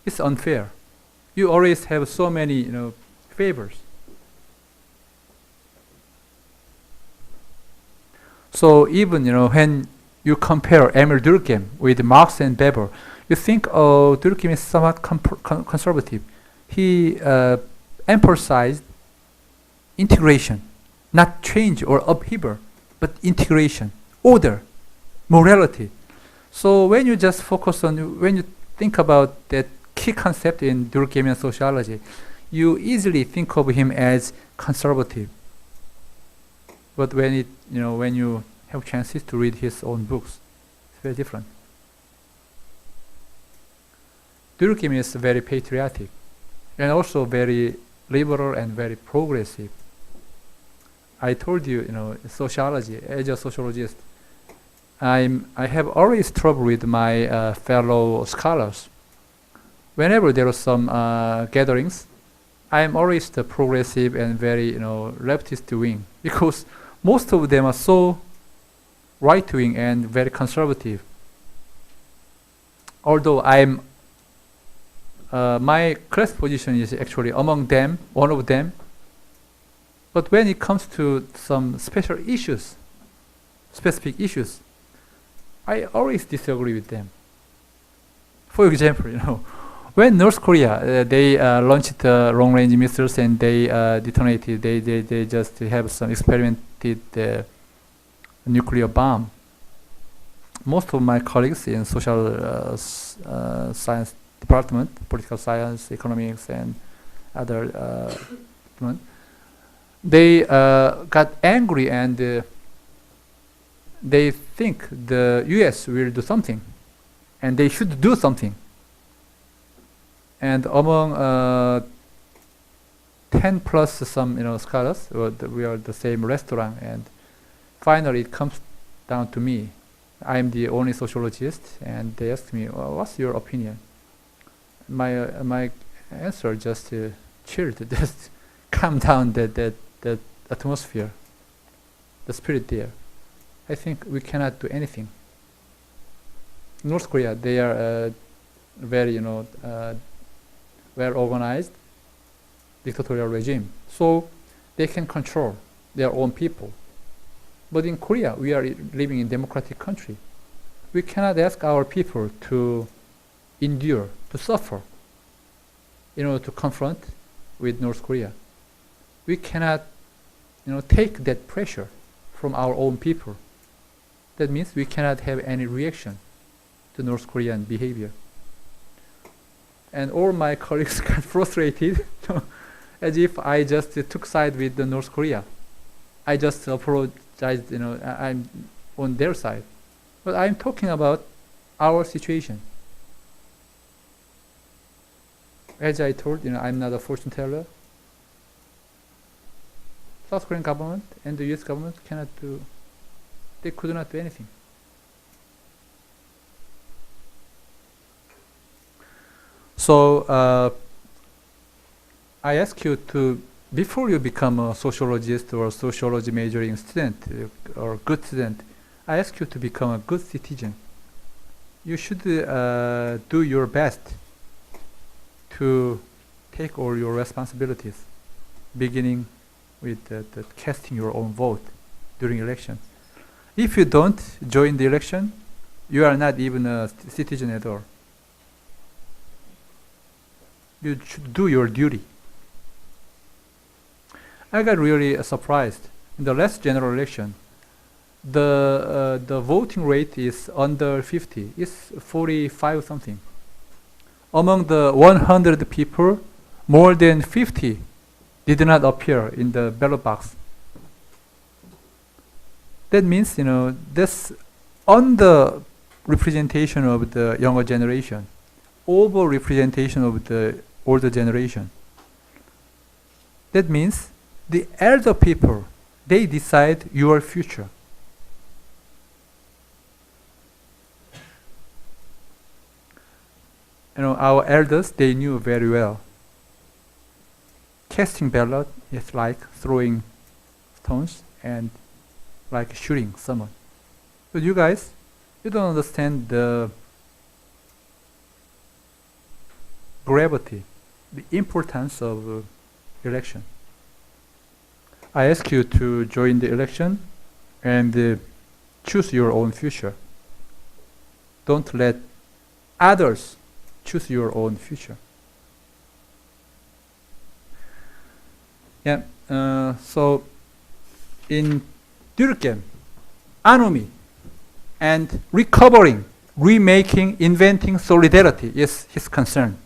It's unfair. You always have so many, favors. So even, when you compare Emil Durkheim with Marx and Weber, you think, oh, Durkheim is somewhat conservative. He emphasized integration, not change or upheaval, but integration, order, morality. So when you just focus on, when you think about that key concept in Durkheimian sociology, you easily think of him as conservative. But when when you have chances to read his own books, it's very different. Durkheim is very patriotic and also very liberal and very progressive. I told you, sociology, as a sociologist, I have always trouble with my fellow scholars. Whenever there are some gatherings, I am always the progressive and very, leftist wing, because most of them are so right wing and very conservative. Although I'm, my class position is actually among them, one of them. But when it comes to some specific issues, I always disagree with them. For example, when North Korea they launched long-range missiles and they detonated, they just have some experimented nuclear bomb. Most of my colleagues in social science department, political science, economics, and other department, they got angry and they think the US will do something and they should do something. And among 10 plus some scholars, we are the same restaurant, and finally it comes down to me. I'm the only sociologist, and they asked me, well, what's your opinion? My answer just chilled, just calm down that atmosphere, the spirit there. I think we cannot do anything. North Korea, they are very well organized dictatorial regime, so they can control their own people. But in Korea, we are living in democratic country. We cannot ask our people to endure, to suffer, to confront with North Korea. We cannot, take that pressure from our own people. That means we cannot have any reaction to North Korean behavior. And all my colleagues got frustrated, as if I just took side with the North Korea. I just apologized, I'm on their side. But I'm talking about our situation. As I told, I'm not a fortune teller. South Korean government and the US government they could not do anything. So I ask you to, before you become a sociologist or a sociology majoring student or good student, I ask you to become a good citizen. You should do your best to take all your responsibilities, beginning with the casting your own vote during election. If you don't join the election, you are not even a citizen at all. You should do your duty. I got really surprised. In the last general election, the voting rate is under 50. It's 45 something. Among the 100 people, more than 50 did not appear in the ballot box. That means, this under representation of the younger generation, over representation of the older generation. That means the elder people, they decide your future. Our elders, they knew very well. Casting ballot is like throwing stones and like shooting someone. But you guys, you don't understand the gravity, the importance of election. I ask you to join the election and choose your own future. Don't let others choose your own future. Yeah. So in Durkheim, anomie and recovering, remaking, inventing solidarity is his concern.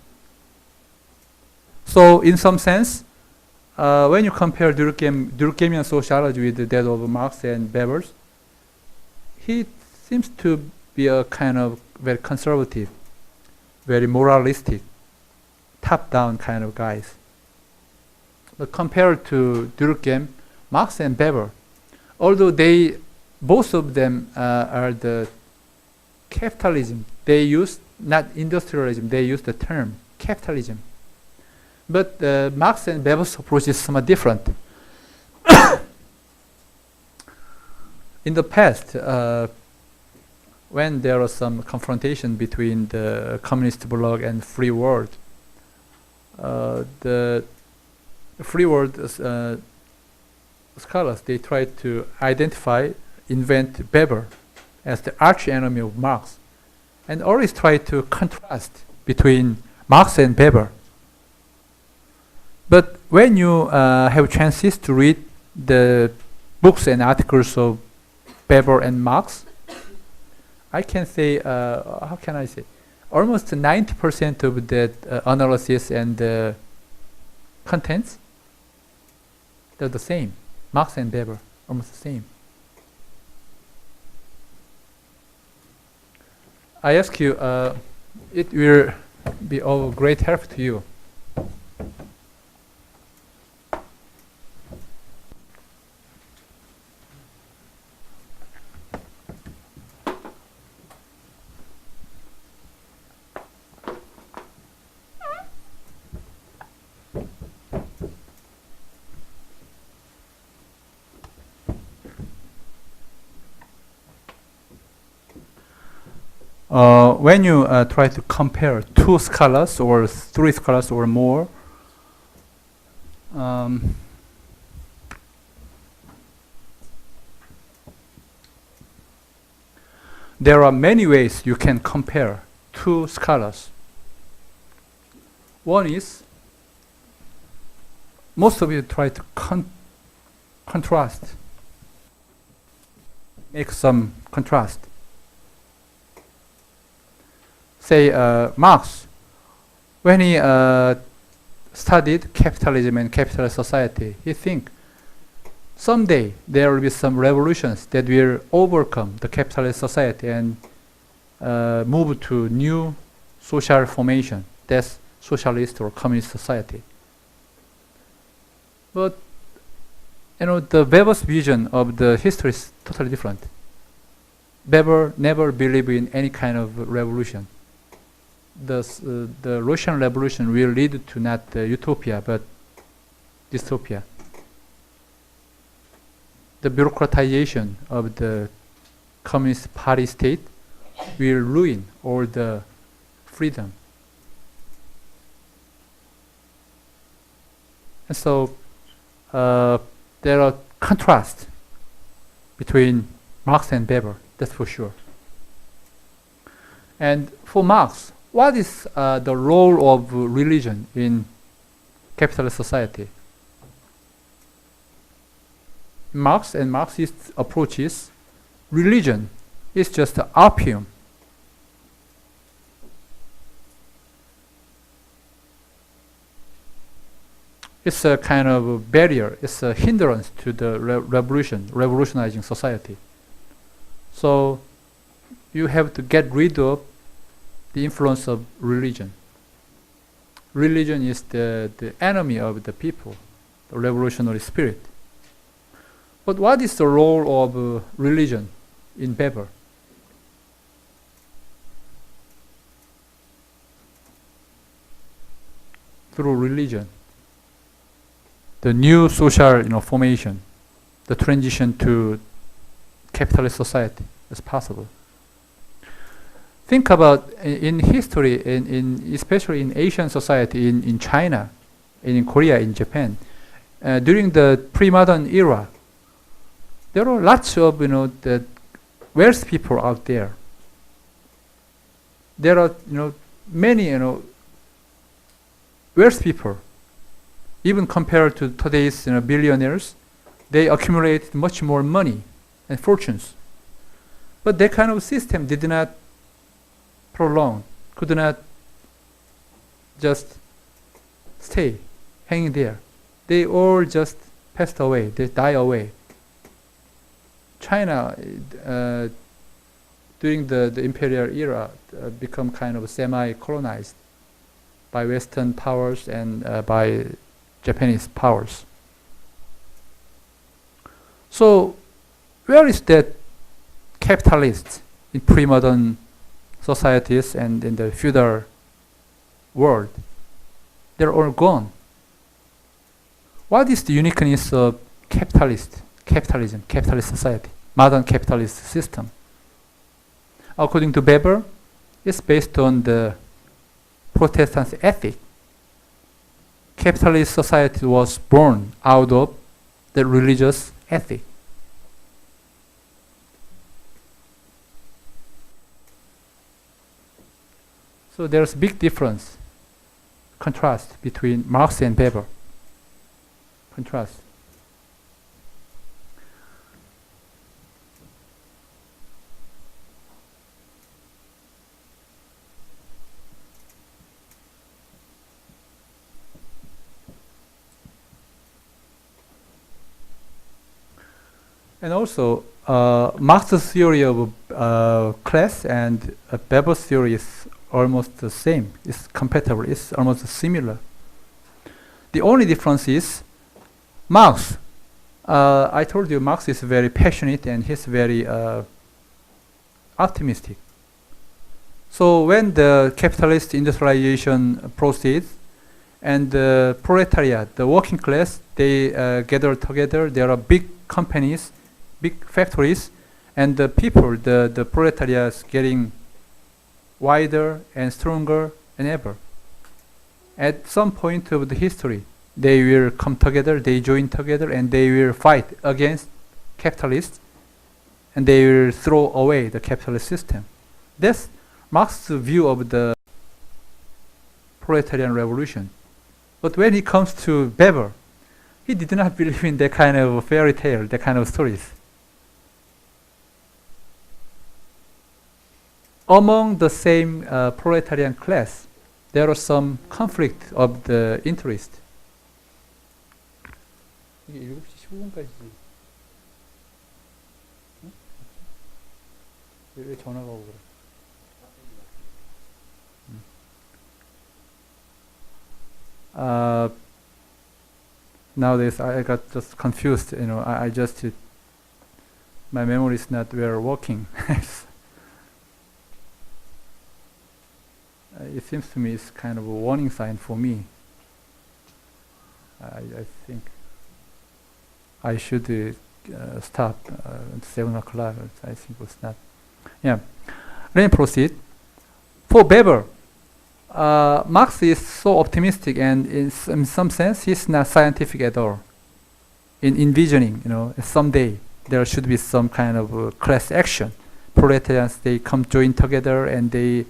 So in some sense, when you compare Durkheimian sociology with that of Marx and Weber's, he seems to be a kind of very conservative, very moralistic, top-down kind of guys. But compared to Durkheim, Marx and Weber, although both of them are the capitalism, they use not industrialism, they use the term capitalism. But Marx and Weber's approach is somewhat different. In the past, when there was some confrontation between the communist bloc and free world, the free world scholars, they tried to invent Weber as the arch enemy of Marx, and always try to contrast between Marx and Weber. But when you have chances to read the books and articles of Weber and Marx, I can say, how can I say, almost 90% of that analysis and contents They're the same. Marx and Weber, almost the same. I ask you, it will be of great help to you. When you try to compare two scholars or three scholars or more, there are many ways you can compare two scholars. One is, most of you try to contrast, make some contrast. Say Marx, when he studied capitalism and capitalist society, he think someday there will be some revolutions that will overcome the capitalist society and move to new social formation, that's socialist or communist society. But the Weber's vision of the history is totally different. Weber never believed in any kind of revolution. The Russian Revolution will lead to not utopia but dystopia. The bureaucratization of the Communist Party state will ruin all the freedom. And so there are contrasts between Marx and Weber, that's for sure. And for Marx, what is the role of religion in capitalist society? Marx and Marxist approaches, religion is just opium. It's a kind of a barrier, it's a hindrance to the revolutionizing society. So you have to get rid of the influence of religion. Religion is the enemy of the people, the revolutionary spirit. But what is the role of religion in Weber? Through religion, the new social formation, the transition to capitalist society is possible. Think about in history, especially in Asian society, in China, in Korea, in Japan, during the premodern era, there are lots of the wealthy people out there. There are many wealthy people, even compared to today's billionaires. They accumulated much more money and fortunes, but that kind of system did not prolong, could not just stay hanging there. They all just passed away, they die away. China during the imperial era become kind of semi-colonized by Western powers and by Japanese powers. So where is that capitalist in pre-modern societies and in the feudal world? They're all gone. What is the uniqueness of capitalism, capitalist society, modern capitalist system? According to Weber, it's based on the Protestant ethic. Capitalist society was born out of the religious ethic. So there's a big difference, contrast between Marx and Weber. Contrast. And also, Marx's theory of class and Weber's theory is almost the same. It's compatible. It's almost similar. The only difference is Marx. I told you Marx is very passionate and he's very optimistic. So when the capitalist industrialization proceeds and the proletariat, the working class, they gather together, there are big companies, big factories, and the people, the proletariat is getting wider and stronger than ever. At some point of the history, they will come together, they join together, and they will fight against capitalists, and they will throw away the capitalist system. That's Marx's view of the proletarian revolution. But when it comes to Weber, he did not believe in that kind of fairy tale, that kind of stories. Among the same proletarian class, there was some conflict of the interest. 이게 7시 15분까지. 응? 왜 전화가 오고 그래? Nowadays I got just confused. You know, I just my memory is not well working. It seems to me it's kind of a warning sign for me. I think I should stop at 7 o'clock. I think it's not. Yeah. Let me proceed. For Weber, Marx is so optimistic, and in some sense, he's not scientific at all. In envisioning, you know, someday there should be some kind of class action. Proletarians, they come join together and they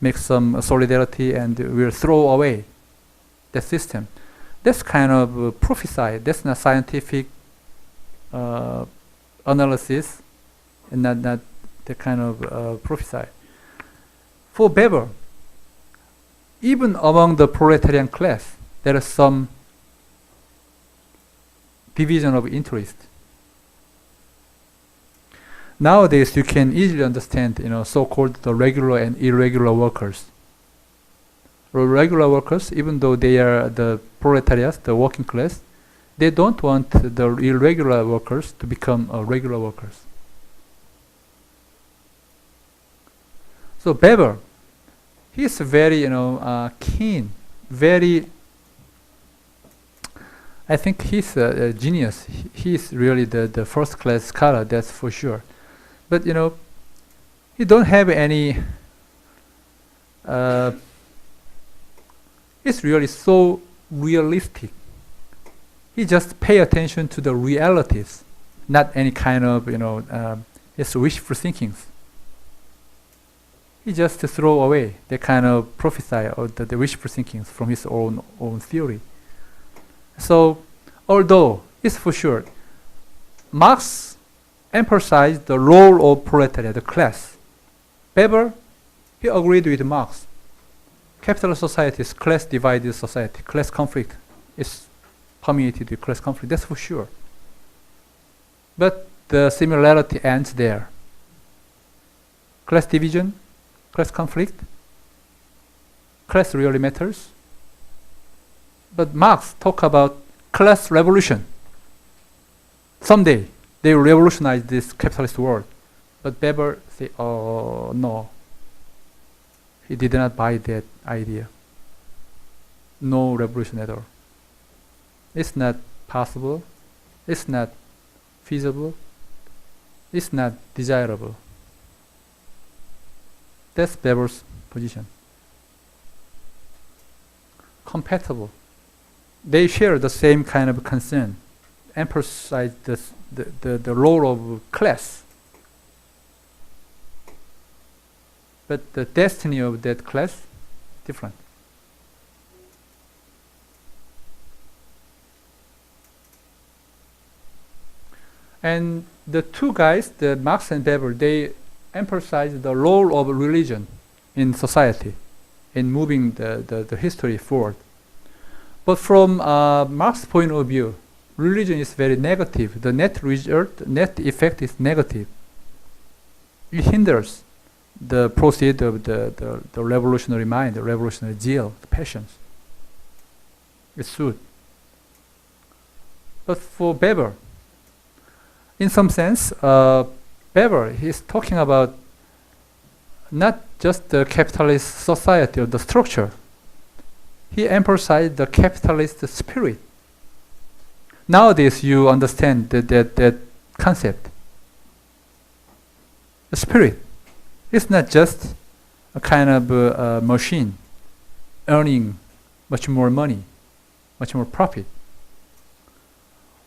make some solidarity and will throw away the system. That's kind of prophesy. That's not scientific analysis, and not the kind of prophesy. For Weber, even among the proletarian class, there is some division of interest. Nowadays, you can easily understand, you know, so-called the regular and irregular workers. Regular workers, even though they are the proletariat, the working class, they don't want the irregular workers to become regular workers. So Weber, he's very, you know, keen, very. I think he's a genius. He's really the first-class scholar, that's for sure. But you know, he don't have any. It's really so realistic. He just pay attention to the realities, not any kind of, you know, his wishful thinkings. He just throw away the kind of prophesy or the wishful thinkings from his own theory. So, although it's for sure, Marx emphasized the role of proletariat, the class. Weber, he agreed with Marx. Capitalist society is class-divided society. Class conflict is permeated with class conflict, that's for sure. But the similarity ends there. Class division, class conflict, class really matters. But Marx talk about class revolution. Someday they will revolutionize this capitalist world. But Weber say, oh no. He did not buy that idea. No revolution at all. It's not possible. It's not feasible. It's not desirable. That's Weber's position. Compatible. They share the same kind of concern. Emphasize the role of class. But the destiny of that class, different. And the two guys, the Marx and Weber, they emphasize the role of religion in society, in moving the history forward. But from Marx's point of view, religion is very negative. The net result, net effect is negative. It hinders the proceed of the revolutionary mind, the revolutionary zeal, the passions. It's good. But for Weber, in some sense, Weber, he's talking about not just the capitalist society or the structure. He emphasized the capitalist spirit. Nowadays, you understand that concept. The spirit. It's not just a kind of machine earning much more money, much more profit.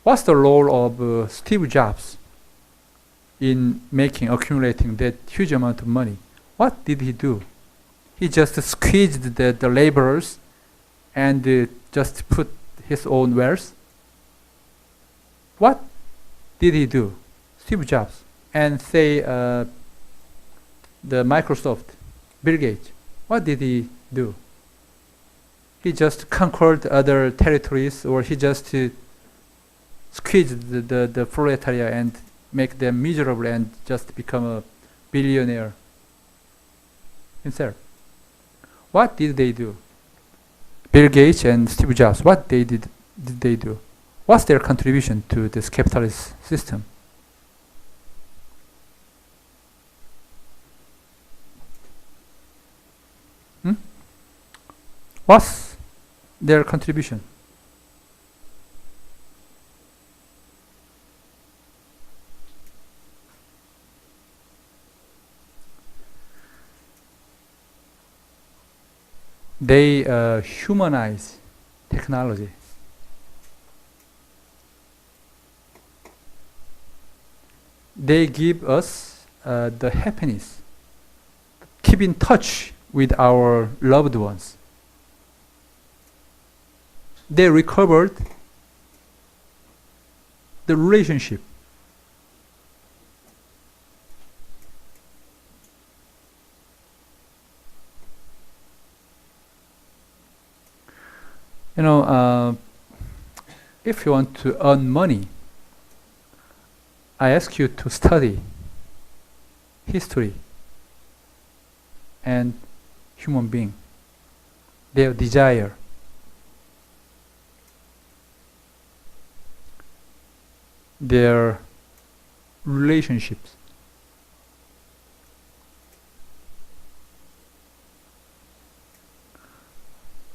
What's the role of Steve Jobs in accumulating that huge amount of money? What did he do? He just squeezed the laborers and just put his own wares. What did he do? Steve Jobs. And say the Microsoft, Bill Gates. What did he do? He just conquered other territories, or he just squeeze the proletariat and make them miserable and just become a billionaire himself. What did they do? Bill Gates and Steve Jobs, what did they do? What's their contribution to this capitalist system? What's their contribution? They humanize technology. They give us the happiness, keep in touch with our loved ones. They recovered the relationship. You know, if you want to earn money, I ask you to study history and human being, their desire. Their relationships.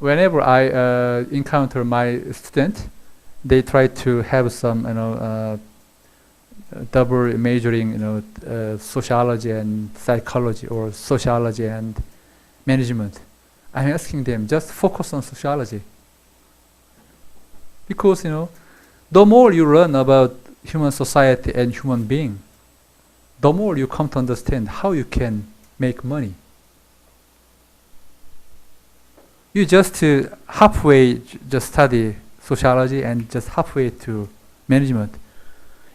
Whenever I encounter my student, they try to have some, double majoring, sociology and psychology, or sociology and management. I'm asking them, just focus on sociology. Because, the more you learn about human society and human being, the more you come to understand how you can make money. You just halfway just study sociology and just halfway to management.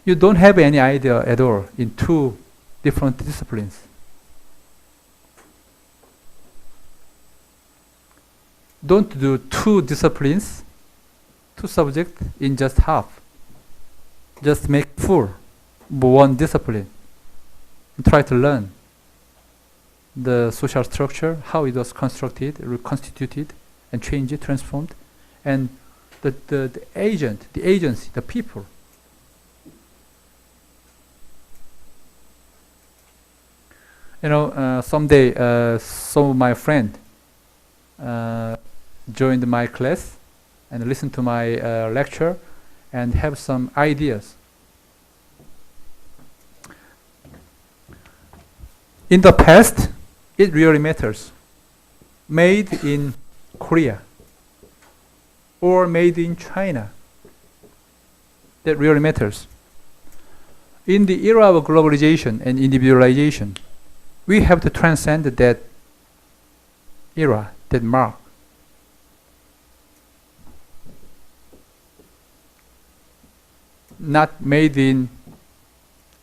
You don't have any idea at all in two different disciplines. Don't do two disciplines, two subjects in just half. Just make full one discipline. And try to learn the social structure, how it was constructed, reconstituted, and changed, transformed, and the agent, the agency, the people. Someday some of my friend joined my class and listened to my lecture and have some ideas. In the past, it really matters. Made in Korea or made in China. That really matters. In the era of globalization and individualization, we have to transcend that era, that mark. Not made in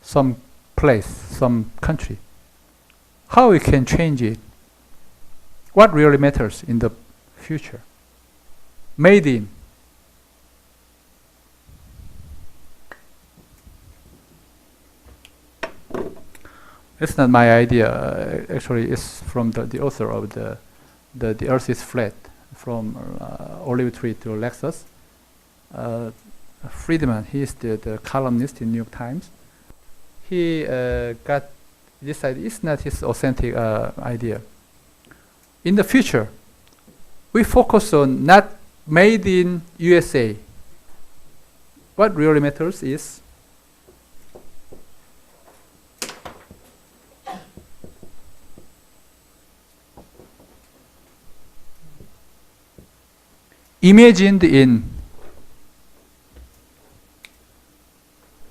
some place, some country. How we can change it? What really matters in the future? Made in. It's not my idea. Actually, it's from the author of the Earth is Flat, from Olive Tree to Lexus. Friedman, he is the columnist in New York Times. He got this idea. It's not his authentic idea. In the future, we focus on not made in USA. What really matters is imagined in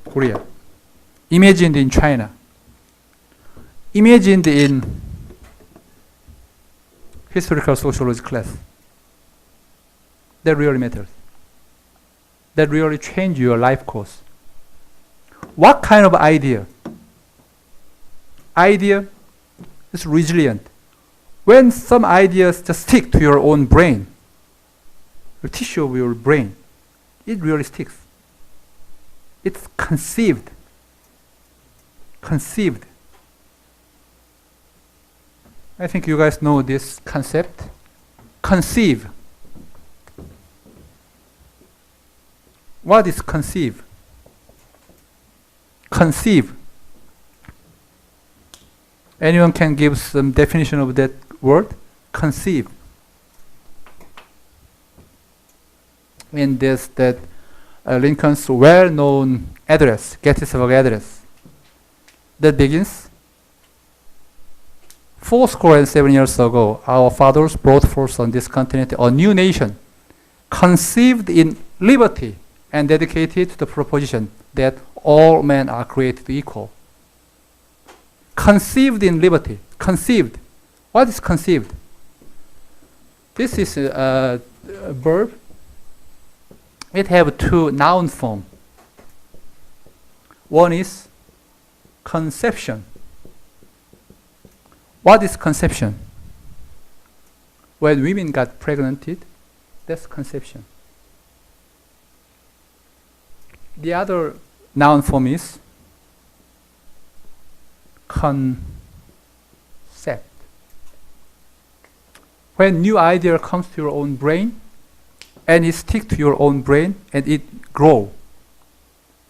Korea, imagined in China, imagined in historical sociology class. That really matters. That really change your life course. What kind of idea? Idea is resilient. When some ideas just stick to your own brain, the tissue of your brain, it really sticks. It's conceived. Conceived. I think you guys know this concept. Conceive. What is conceive? Conceive. Anyone can give some definition of that word? Conceive. And there's that Lincoln's well-known address, Gettysburg Address, that begins, 70 years ago, our fathers brought forth on this continent a new nation, conceived in liberty and dedicated to the proposition that all men are created equal. Conceived in liberty. Conceived. What is conceived? This is a verb. It have two noun form. One is conception. What is conception? When women got pregnanted, that's conception. The other noun form is concept. When new idea comes to your own brain, and it sticks to your own brain, and it grows.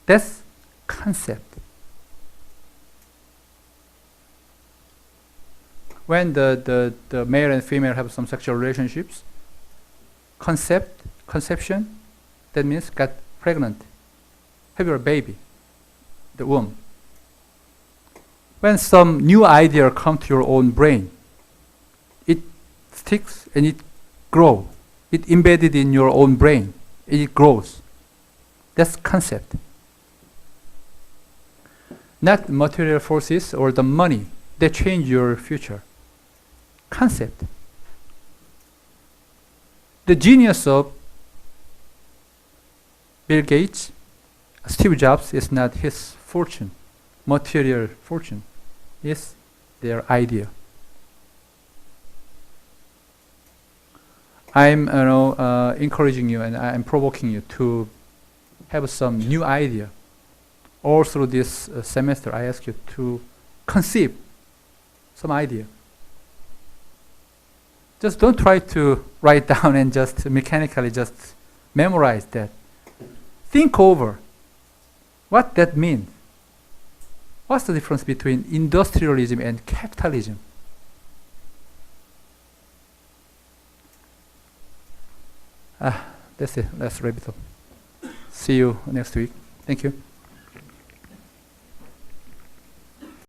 That's concept. When the male and female have some sexual relationships, conception, that means got pregnant, have your baby, the womb. When some new idea comes to your own brain, it sticks and it grows. It embedded in your own brain. It grows. That's concept. Not material forces or the money that change your future. Concept. The genius of Bill Gates, Steve Jobs, is not his fortune, material fortune. It's their idea. I'm encouraging you and I'm provoking you to have some new idea. All through this semester, I ask you to conceive some idea. Just don't try to write down and just mechanically just memorize that. Think over what that means. What's the difference between industrialism and capitalism? That's it. Let's wrap it up. See you next week. Thank you.